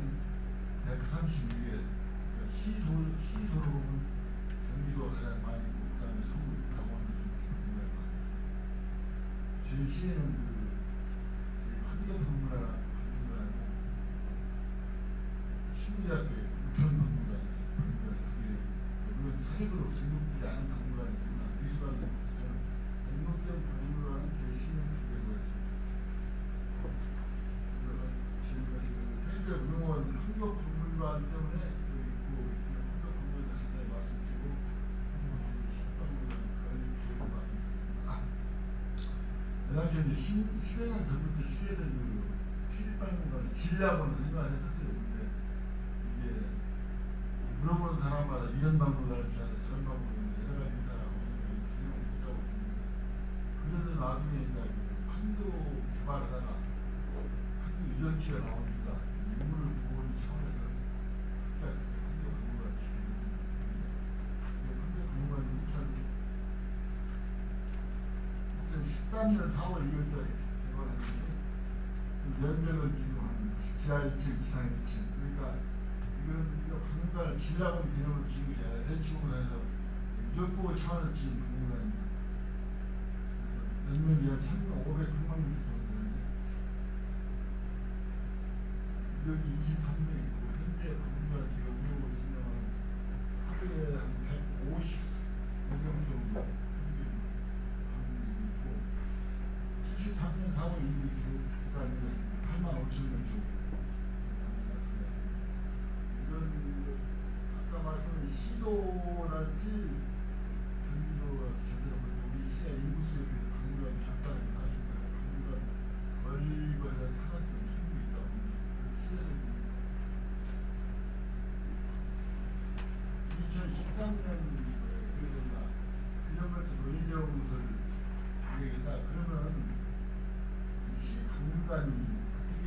132개, 그러니까 시도로 보면 경기도가 가장 많이 있고, 그 다음에 서울, 강원도 좀 굉장히 많아요. 저희 시에는 환경박물관하고 12학교에 우천박물관, 그게 물론 사적으로 등록되지 않은 박물관이 있지만 미술관도 있고, 등록된 박물관은 저희 시는 2개가 있습니다. 현재 운영원 환경박물관 때문에 여기 있고 환경박물관 간단히 말씀드리고 식박물관 관리 기록을 말씀드립니다. 당시에 10여 년 전부터 시에서 시립박물관을 지으려고는 생각을 했었어요. 근데 이게 물어보는 사람마다 이런 박물관을 지어야 저런 박물관을 여러 가지 사람하고 기능을 못하고 있는데 그 나오니까 인물을 보호하는 차원에서 판교 박물관 지키거든요. 판교 박물관이 2013년 4월 2일달에 개관했는데 면적은 지금 한 지하 2층, 지상 2층. 그러니까 이건 박물관을 지으라고 하는 개념으로 지은 게 아니라 대충으로 무적보호 차원에서 지은 박물관입니다. 면적이 한 1,500평방 정도 되는데 여기 23명 있고 현재 박물관 지금 운영하고 있는 하루에 한 150명 정도 있고 73년 4월 2일 기록하면 85,000명 정도. 이건 아까 말씀드린 시도랄지 경기도 제대로 우리 시의 인구수에 비해서 박물관이 작다는 게 사실입니다. 박물관 건립에 대한 타당성이 충분히 있다고 봅니다. 시에서 2013년 그전부터 논의되어 온 것을 얘기했다. 그러면 시 박물관이 어떻게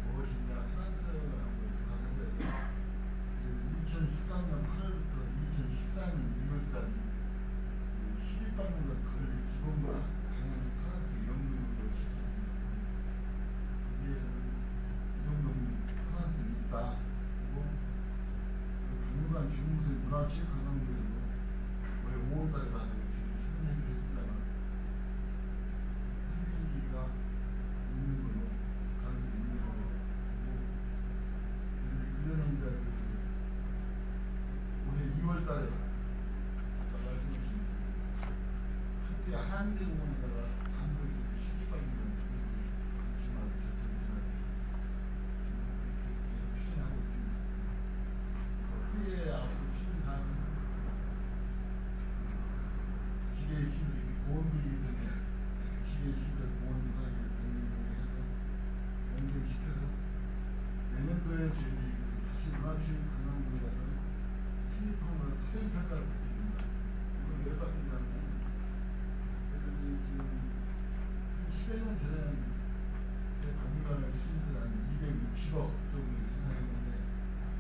무엇이냐 타당성하고 조사해야 2013년 8월부터 2014년 2월까지 시립박물관 건립 기본과 당연히 타당성 연구를 했었습니다. 거기에서는 이 정도는 타당성이 있다. 그리고 박물관 주무소의 문화체육관광부에도 올해 5월달에 가서 설명을 했습니다만 현지가 있는 걸로 가능성이 있는 걸로 그리고 그전에 이제 올해 2월달에 아까 말씀하신 한국의 한양대공원에다가 한국의 시집박물관 정치마을 개설을 추진하고 있습니다. 후에 앞으로 추진하는 기계시설 보온들이기 때문에 기계시설 보온사기 병행해서 연결시켜서 내년도에 저희들이 다시 문화체육관광부에 가서 시립박물관 토대평가를 받게 됩니다. 이건 왜 받게 되냐면 지금 한 10여 년 전에 박물관을 수입해서 한 260억 정도 생각했는데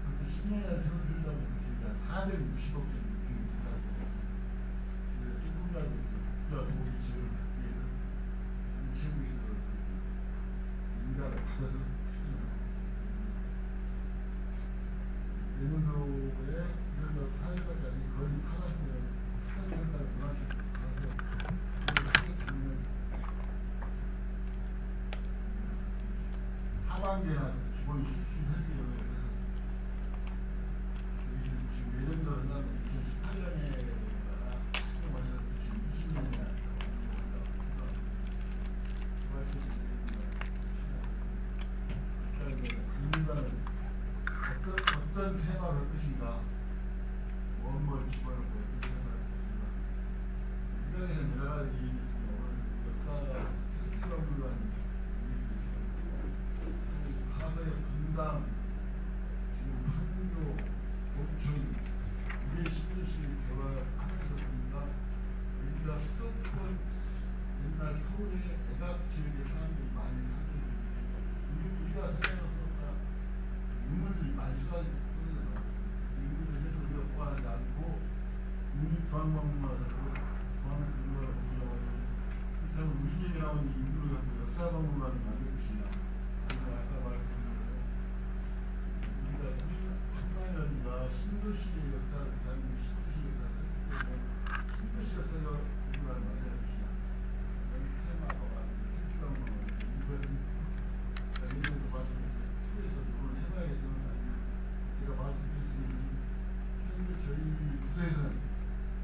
그렇게 10년이나 세월 들다 보니까 한 460억 정도 비용이 든다고 그래서 조금이라도 국가 도움이 지원을 받기 위해서 우체국에서 인가를 받아서 추진하고 내년도에 이런 4일까지 거의 타락을 타락을 문화체육을 받아서 하반기나 기본 실시해주려고 해서 저희들이 지금 내년도 한다면 2018년에다가 활동을 해서 2020년에 완료한다고 생각합니다. 그 말씀을 드립니다. 일단 어떤 테마를 할 것인가, 뭘 집어넣고 어떤 테마를 할 것인가. 이강에는 여러 가지 일이 있습니다. 오늘 역사 세계박물관 과거의 분당, 지금 판교, 고천, 우리의 신도시를 개발하면서 보니까 여기가 수도권 옛날 서울의 애각 지역의 사람들이 많이 살고 있는데 우리가 생각해보니까 유물들이 많이 쏟아져요. 유물들 해서 우리가 보관하지 않고 국립중앙박물관으로 중앙박물관을 보존하고 그렇다면 우리 집에 나온 이 유물을 갖고 역사박물관을 만들 것이냐. 아까 말씀드린 우리가 한마이라든가 신도시의 역사를 대한민국 신도시 역사를 했기 때문에 신도시 역사를 공부를 만들어야 것이냐. 테마가 많은데 이것은 내년도 말씀드린 수에서 논을 해봐야겠지만 제가 말씀드렸으니 현재 저희 부서에서는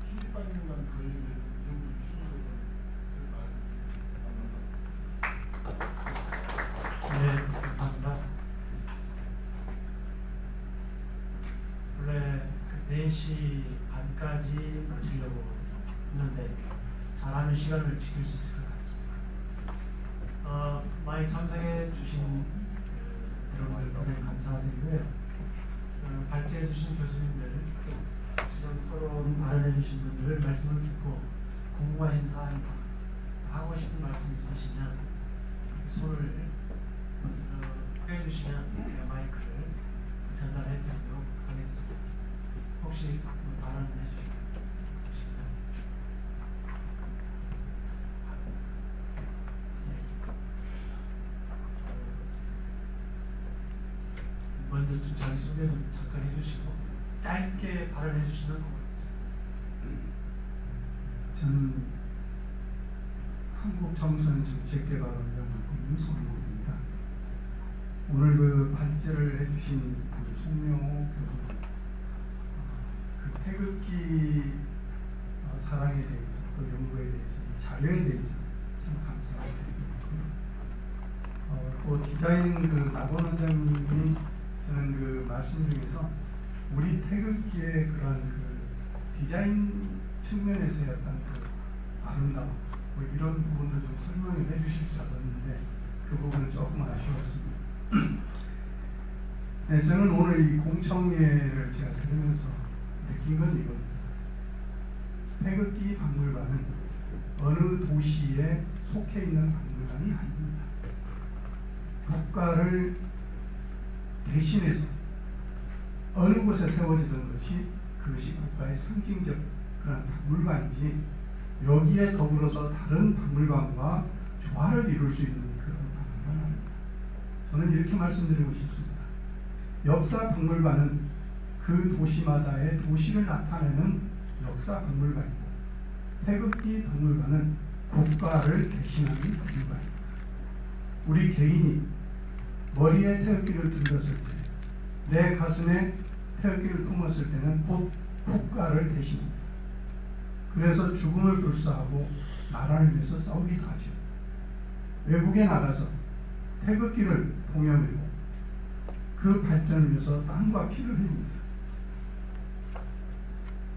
시립박물관 건립에 대해서 이 정도 추진하고 네, 감사합니다. 원래 4시 반까지 마치려고 했는데 잘하면 시간을 지킬 수 있을 것 같습니다. 많이 참석해 주신 여러분들 대단히 감사드리고요. 발제해 주신 교수님들, 또 지금 토론 마련해 주신 분들 말씀을 듣고 궁금하신 사항이 하고 싶은 말씀 있으시면 손을 허가해 주시면 제가 마이크를 전달해 드리도록 하겠습니다. 혹시 발언해 주실 분 있으실까요? 먼저 좀 자기 소개를 잠깐 해주시고 짧게 발언해 주시면 고맙겠습니다. 저는 한국청소년정책개발원장 김성록입니다. 오늘 그 발제를 해주신 그 송명호 교수, 그 태극기 사랑에 대해서, 그 연구에 대해서, 이 자료에 대해서 참 감사드리고요. 또 디자인 그 나건 원장님이 저는 그 말씀 중에서 우리 태극기의 그런 그 디자인 측면에서의 어떤 그 아름다움, 뭐 이런 부분도 좀 설명을 해주실 줄 알았는데 그 부분은 조금 아쉬웠습니다. 네, 저는 오늘 이 공청회를 제가 들으면서 느낀 건 이겁니다. 태극기 박물관은 어느 도시에 속해 있는 박물관이 아닙니다. 국가를 대신해서 어느 곳에 세워지던 것이 그것이 국가의 상징적 그런 박물관이지 여기에 더불어서 다른 박물관과 조화를 이룰 수 있는 그런 박물관은 아닙니다. 저는 이렇게 말씀드리고 싶습니다. 역사 박물관은 그 도시마다의 도시를 나타내는 역사 박물관이고 태극기 박물관은 국가를 대신하는 박물관입니다. 우리 개인이 머리에 태극기를 들었을 때, 내 가슴에 태극기를 품었을 때는 곧 국가를 대신합니다. 그래서 죽음을 불사하고 나라를 위해서 싸우기도 하죠. 외국에 나가서 태극기를 공연하고 그 발전을 위해서 땀과 피를 흘립니다.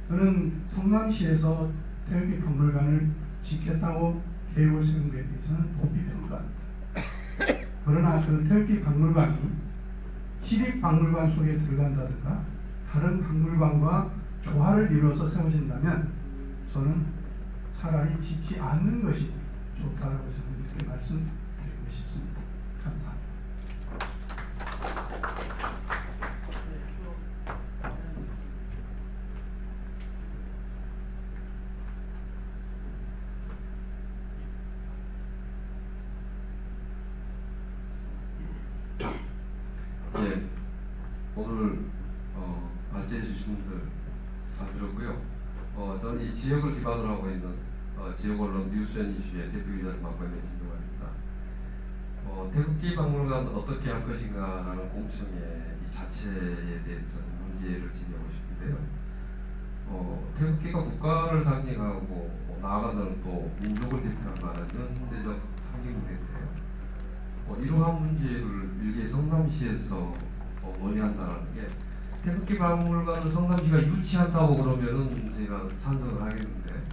저는 성남시에서 태극기 박물관을 짓겠다고 계획을 세운 것에 대해서는 높이 평가합니다. 그러나 그 태극기 박물관이 시립박물관 속에 들어간다든가 다른 박물관과 조화를 이루어서 세워진다면 저는 차라리 짓지 않는 것이 좋다라고 저는 이렇게 말씀드리고 싶습니다. 감사합니다. 예, 오늘 발제해 주신 분들 잘 들었고요. 저는 이 지역을 기반으로 하고 있는 지역 언론 뉴스앤 이슈의 대표이사를 맡고 있는 김동환입니다. 태극기 박물관 어떻게 할 것인가라는 공청회 이 자체에 대해서 문제를 제기하고 싶은데요. 태극기가 국가를 상징하고 나아가서는 또 민족을 대표하는 현대적 상징물인데요. 이러한 문제를 일개 성남시에서 논의한다는 게 태극기 박물관을 성남시가 유치한다고 그러면은 제가 찬성을 하겠는데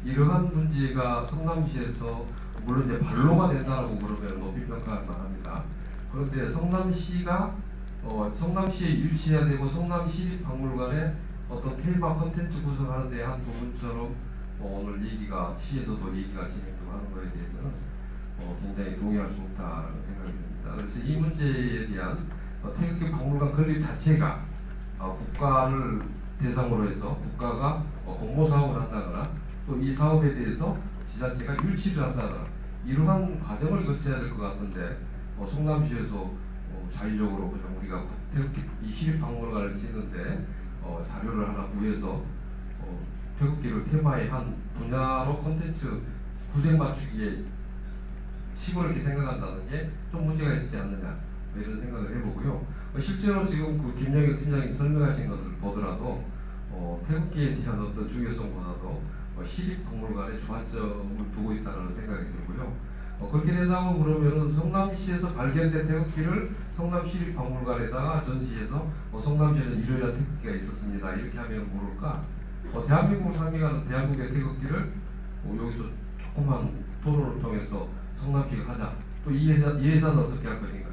이러한 문제가 성남시에서 물론 이제 반로가 된다라고 그러면 높이 평가할 만합니다. 그런데 성남시가 성남시에 유치해야 되고 성남시 박물관에 어떤 테이마 컨텐츠 구성하는 데 한 부분처럼 오늘 얘기가 시에서도 얘기가 진행되고 하는 거에 대해서는 굉장히 동의할 수 없다라는 생각이 듭니다. 그래서 이 문제에 대한 태극기 박물관 건립 자체가 국가를 대상으로 해서 국가가 공모 사업을 한다거나 또 이 사업에 대해서 지자체가 유치를 한다거나 이러한 과정을 거쳐야 될 것 같은데 성남시에서 자의적으로 그냥 우리가 태극기 이 시립박물관을 짓는데 자료를 하나 구해서 태극기를 테마의 한 분야로 콘텐츠 구색 맞추기에 식으로 이렇게 생각한다는 게 좀 문제가 있지 않느냐 이런 생각을 해보고요. 실제로 지금 그 김영혁 팀장님 설명하신 것을 보더라도 태극기에 대한 어떤 중요성보다도 시립박물관에 주안점을 두고 있다는 생각이 들고요. 그렇게 된다고 그러면은 성남시에서 발견된 태극기를 성남시립박물관에다가 전시해서 성남시에는 이러한 태극기가 있었습니다. 이렇게 하면 모를까? 대한민국을 상징하는 대한민국의 태극기를 여기서 조그만 토론을 통해서 성남시가 하자. 또 이 예산은 어떻게 할 것인가?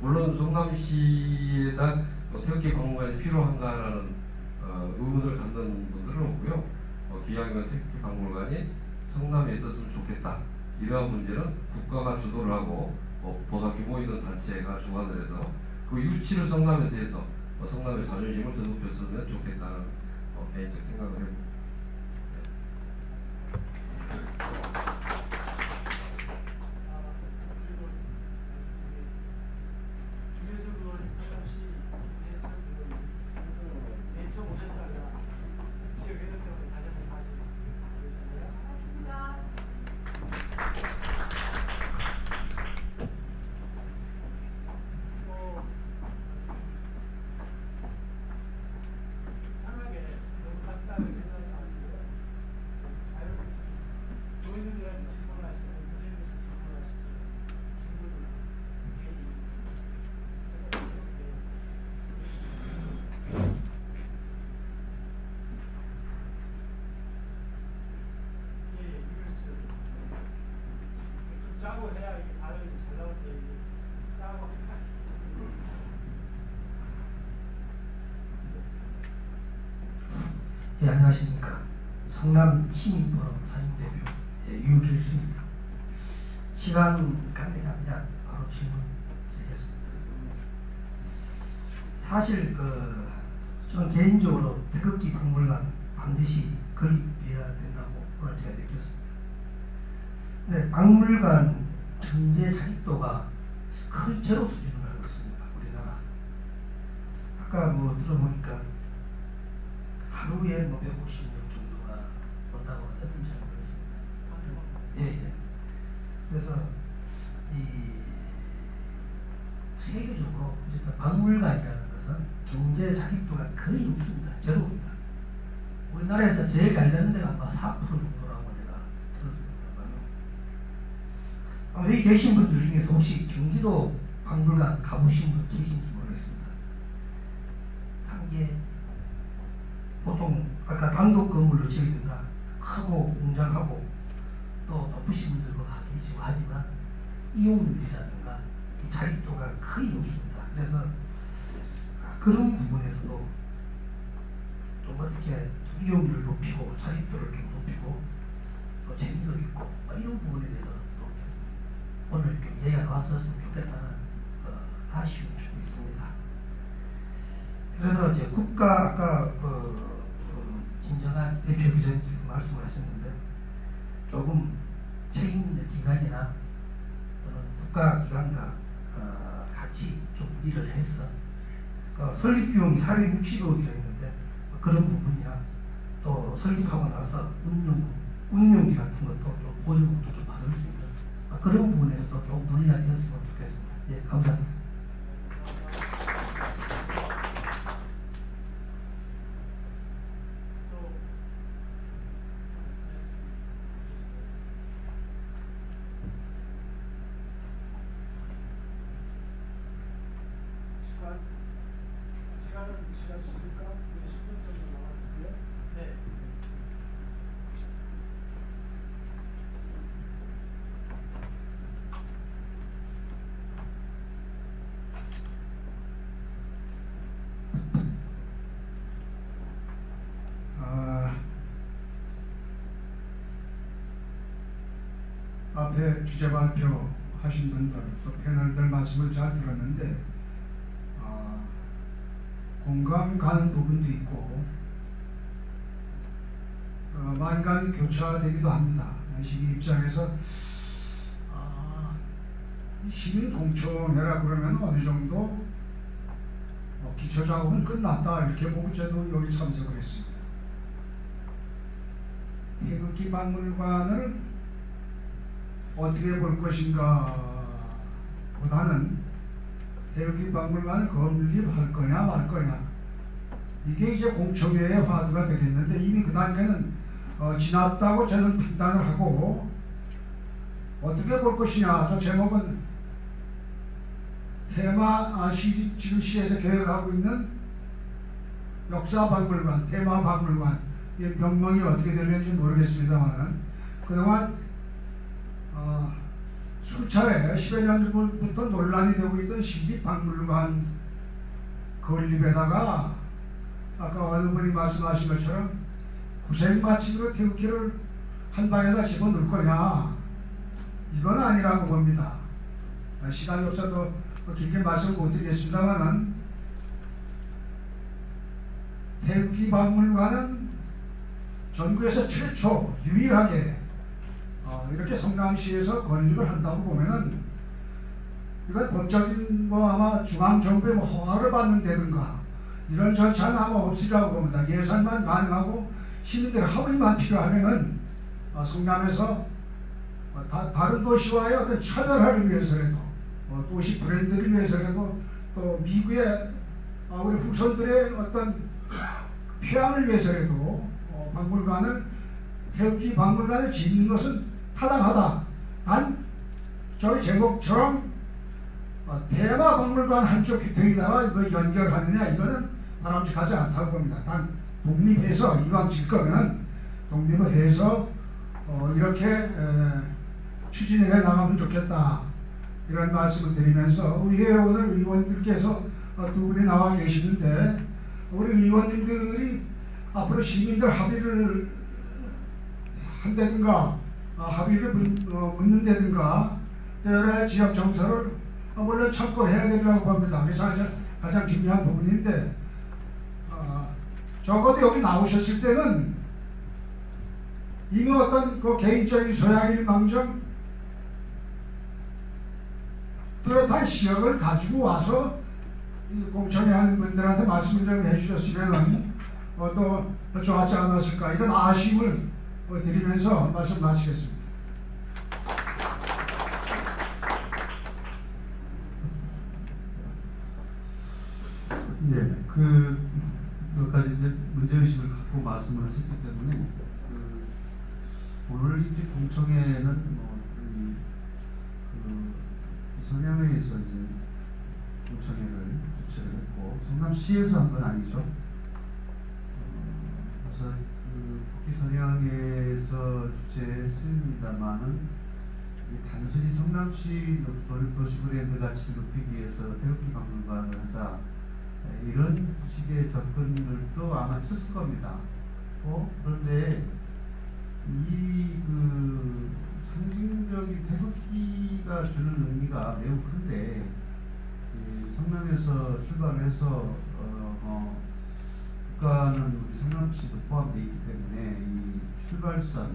물론 성남시에다 태극기 박물관이 필요한가라는 의문을 갖는 분들은 없고요. 기왕이면 태극기 박물관이 성남에 있었으면 좋겠다. 이러한 문제는 국가가 주도를 하고 보다 규모 있는 단체가 주관을 해서 그 유치를 성남에서 해서 성남의 자존심을 더높였으면 좋겠다는 개인적 생각을 해봅니다. 짜고 해야 이게 발음이 잘 나올 때 이게 짜고 예, 안녕하십니까. 성남시민포럼 사임대표 유길수입니다. 시간 관계상 그냥 바로 질문 드리겠습니다. 사실 저는 개인적으로 태극기 박물관 반드시 건립되어야 된다고 오늘 제가 느꼈습니다. 네, 박물관 전체 자립도가 거의 제로 수준으로 알고 있습니다. 우리나라. 아까 뭐 들어보니까 하루에 뭐 150명 정도가 온다고 하던지 잘 모르겠습니다. 예, 예. 그래서 이 세계적으로 어쨌든 박물관이라는 것은 경제 자립도가 거의 없습니다. 제로입니다. 우리나라에서 제일 잘 되는 데가 아마 4% 정도라고 내가 들었습니다만요. 여기 계신 분들 중에서 혹시 경기도 박물관 가보신 분 계신지 모르겠습니다. 단계 보통 아까 단독 건물로 지어진다 크고 웅장하고 또 높으신 분들도 다 계시고 하지만 이용률이라든가 이 자립도가 거의 없습니다. 그래서 그런 부분에서도 좀 어떻게 이용률을 높이고 자립도를 좀 높이고 또 재미도 있고 이런 부분에 대해서 또 오늘 좀 얘기가 나왔었으면 좋겠다는 아쉬움이 좀 있습니다. 그래서 이제 국가 아까 진정한 대표 기자님께서 말씀하셨는데 조금 책임 있는 기관이나 또는 국가기관과 같이 좀 일을 해서 설립 비용이 460억이라 했는데 그런 부분이나 또 설립하고 나서 운영비 같은 것도 좀 보조금도 좀 받을 수 있는 그런 부분에서도 좀 논의가 되었으면 좋겠습니다. 예, 감사합니다. 시간 있습니까? 10분 정도 남았는데요. 네. 앞에 주제 발표 하신 분들 또 패널들 말씀을 잘 들었는데 공감 가는 부분도 있고 만감이 교차되기도 합니다. 시민 입장에서 시민 공청회라 그러면 어느 정도 기초 작업은 끝났다 이렇게 보고 저도 여기 참석을 했습니다. 태극기 박물관을 어떻게 볼 것인가 보다는 태극기 박물관을 건립할 거냐 말 거냐 이게 이제 공청회의 화두가 되겠는데 이미 그 단계는 지났다고 저는 판단을 하고 어떻게 볼 것이냐 저 제목은 테마 지금 시에서 계획하고 있는 역사박물관, 테마박물관 이 명명이 어떻게 될는지 모르겠습니다만 그동안 수차례 10여 년 전부터 논란이 되고 있던 시립박물관 건립에다가 아까 어느 분이 말씀하신 것처럼 구색마침으로 태극기를 한 방에다 집어넣을 거냐 이건 아니라고 봅니다. 시간이 없어서 길게 말씀 못 드리겠습니다만은 태극기 박물관은 전국에서 최초 유일하게 이렇게 성남시에서 건립을 한다고 보면은 이건 법적인 아마 중앙정부의 허가를 받는다든가 이런 절차는 아마 없으리라고 봅니다. 예산만 가능하고 시민들의 합의만 필요하면은 성남에서 다른 도시와의 어떤 차별화를 위해서라도 도시 브랜드를 위해서라도 또 미국의 우리 후손들의 어떤 표양을 위해서라도 태극기 박물관을 짓는 것은 타당하다. 단 저희 제목처럼 테마 박물관 한쪽 귀퉁이다가 이거 연결하느냐 이거는 바람직하지 않다고 봅니다. 단 독립해서 이왕 질 거면 독립을 해서 이렇게 추진을 해 나가면 좋겠다. 이런 말씀을 드리면서 의회 오늘 의원들께서 두 분이 나와 계시는데 우리 의원님들이 앞으로 시민들 합의를 한다든가 합의를 묻는다든가 여러 가지 지역 정서를 물론 참고해야 된다고 봅니다. 그래서 가장 중요한 부분인데 적어도 여기 나오셨을 때는 이미 어떤 그 개인적인 소양일망정 뚜렷한 시역을 가지고 와서 공청회 하는 분들한테 말씀을 좀 해주셨으면 또 좋았지 않았을까 이런 아쉬움을 드리면서 말씀 마치겠습니다. 예, 몇 가지 이제 문제의식을 갖고 말씀을 하셨기 때문에 오늘 이제 공청회는 성향회에서 이제 공청회를 주최를 했고 성남시에서 한 건 아니죠. 그래서 국기선양회에서 주최했습니다만은 단순히 성남시 도시 브랜드 가치를 높이기 위해서 태극기 박물관을 하자 이런 식의 접근들도 아마 있었을 겁니다. 그런데 이 상징적인 태극기가 주는 의미가 매우 큰데 성남에서 출발해서 국가는 우리 성남시도 포함되어 있기 때문에 이 출발선을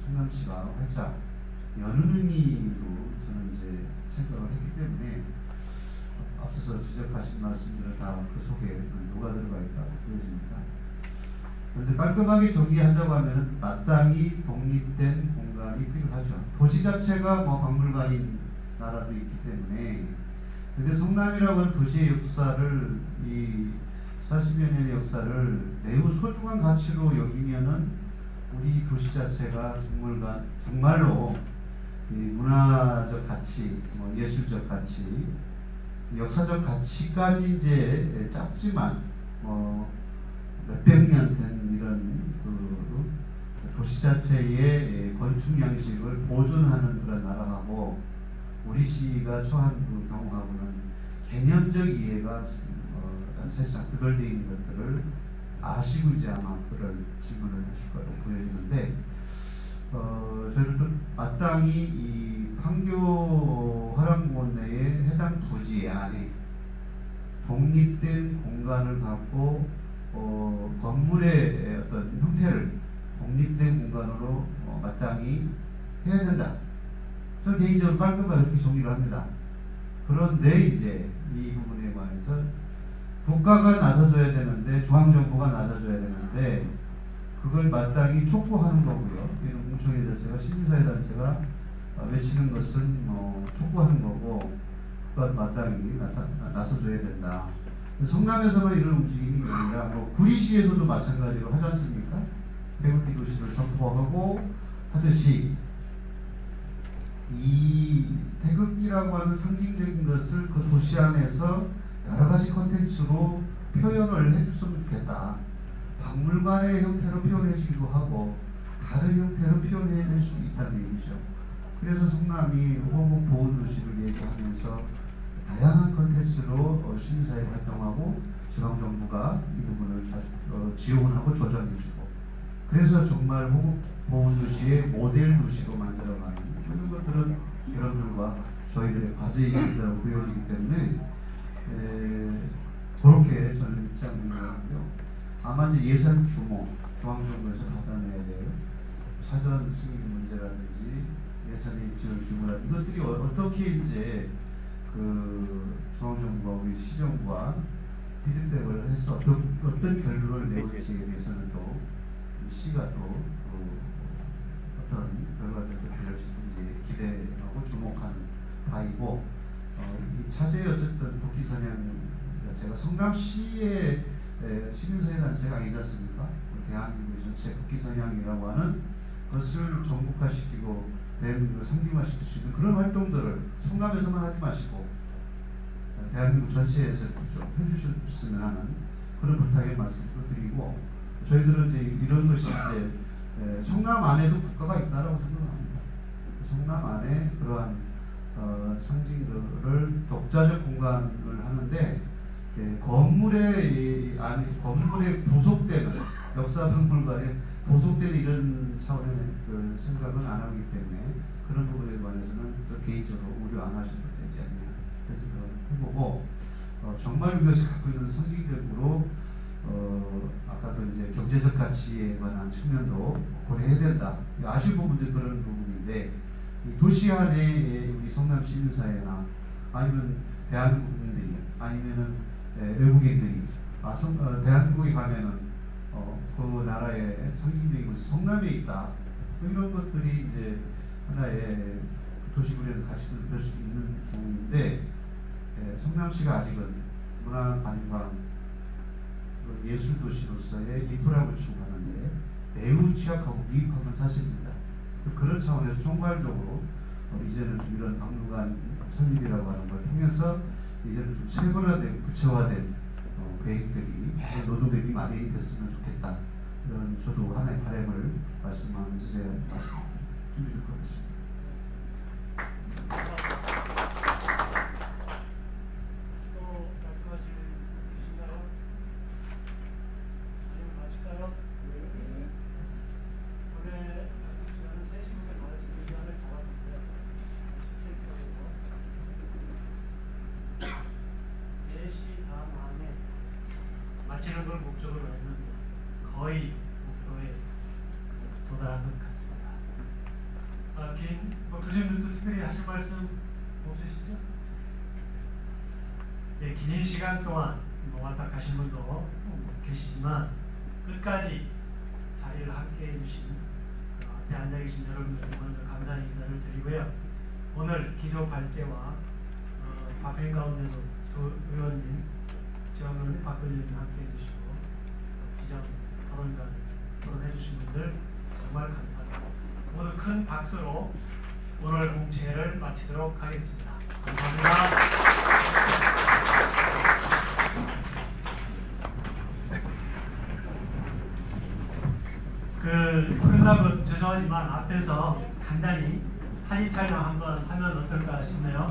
성남시가 활짝 여는 의미로 저는 이제 생각을 했기 때문에 앞서서 지적하신 말씀들은 다 그 속에 녹아 들어가 있다고 보여집니다. 그런데 깔끔하게 정리하자고 하면 마땅히 독립된 공간이 필요하죠. 도시 자체가 박물관인 나라도 있기 때문에. 근데 성남이라고 하는 도시의 역사를 이 40여 년의 역사를 매우 소중한 가치로 여기면은 우리 도시 자체가 정말로 이 문화적 가치, 예술적 가치, 역사적 가치까지 이제 짧지만 몇백 년 된 이런 도시 자체의 건축 양식을 보존하는 그런 나라하고 우리 시가 처한 경우하고는 개념적 이해가 사실상 그덜되어 있는 것들을 아시고 이제 아마 그런 질문을 하실 거라고 보여지는데 저희도 마땅히 이 판교 화랑공원 내에 해당 부지 안에 독립된 공간을 갖고 건물의 어떤 형태를 독립된 공간으로 마땅히 해야 된다. 저는 개인적으로 깔끔하게 그렇게 정리를 합니다. 그런데 이제 이 부분에 관해서 국가가 나서줘야 되는데 중앙정부가 나서줘야 되는데 그걸 마땅히 촉구하는 거고요. 이런 공청회 자체가 시민사회단체가 외치는 것은 촉구하는 거고 그걸 마땅히 나서줘야 된다. 성남에서만 이런 움직임이 아니라 구리시에서도 마찬가지로 하지 않습니까? 태극기 도시를 선포하고 하듯이 이 태극기라고 하는 상징적인 것을 그 도시 안에서 여러 가지 콘텐츠로 표현을 해줬으면 좋겠다. 박물관의 형태로 표현해주기도 하고 다른 형태로 표현해줄 수 있다는 얘기죠. 그래서 성남이 호국 보호도시를 얘기하면서 다양한 콘텐츠로 시민사회 활동하고 지방정부가 이 부분을 지원하고 조정해주고 그래서 정말 호국 보호도시의 모델 도시로 만들어가는 이런 것들은 여러분들과 저희들의 과제이기라고 보여지기 때문에 그렇게 저는 입장을 내고요. 다만 이제 예산 규모, 중앙정부에서 받아내야 될 사전 승인 문제라든지 예산의 지원 규모라든지 이것들이 어떻게 이제 그 중앙정부와 우리 시정부와 피드백을 해서 어떤 결론을 내올지에 대해서는 또 시가 또 어떤 결과들을 낼지 기대하고 주목하는 바이고 이 차제의 어쨌든 복귀선양 제가 성남시의 시민사회단체가 아니지 않습니까? 대한민국 전체 복귀선양이라고 하는 것을 전국화시키고 대한민국을 상징화시킬 수 있는 그런 활동들을 성남에서만 하지 마시고 대한민국 전체에서 좀 해주셨으면 하는 그런 부탁의 말씀을 드리고 저희들은 이제 이런 것이 이제 성남 안에도 국가가 있다라고 생각합니다. 성남 안에 그러한 상징들을 독자적 공간을 하는데 건물에 부속되는 역사박물관에 부속되는 이런 차원의 그 생각은 안 하기 때문에 그런 부분에 관해서는 또 개인적으로 우려 안 하셔도 되지 않냐 그래서 해보고 정말 이것이 갖고 있는 상징적으로 아까도 이제 경제적 가치에 관한 측면도 고려해야 된다. 아쉬운 부분도 그런 부분인데 이 도시 안에 우리 성남 시민사회나 아니면 대한민국 국민들이 아니면은 외국인들이 대한민국에 가면은 그 나라의 상징적인 것이 성남에 있다. 이런 것들이 이제 하나의 도시구례의 가치를 볼 수 있는 부분인데 성남시가 아직은 문화관광 예술도시로서의 인프라 구축하는데 매우 취약하고 미흡한 건 사실입니다. 그런 차원에서 총괄적으로 이제는 좀 이런 박물관 설립이라고 하는 걸 통해서 이제는 좀 체계화된 구체화된 계획들이 노동력이 마련이 됐으면 좋겠다. 이런 저도 하나의 바람을 말씀하면서 제가 말씀 드리도록 하겠습니다. 또 말씀하실 분 계신가요? 아니면 마칠까요? 네. 원래 약속 시간은 3시부터 나와서 그 시간을 잡았는데 4시 반 안에 마치는 걸 목적으로 했는데 거의 목표에 도달한 것 같습니다. 교수님들도 특별히 하실 말씀 없으시죠? 예, 긴 시간 동안 왔다 가신 분도 계시지만 끝까지 자리를 함께 해주신 앞에 앉아 계신 여러분들께 먼저 감사의 인사를 드리고요. 오늘 기조 발제와 발표 가운데도 두 의원님, 지원은 박근혜 의원님 함께 해주시고 기정 토론관 토론해 주신 분들 정말 감사합니다. 모두 큰 박수로 오늘 공채를 마치도록 하겠습니다. 감사합니다. 끝나고 죄송하지만 앞에서 간단히 사진 촬영 한번 하면 어떨까 싶네요.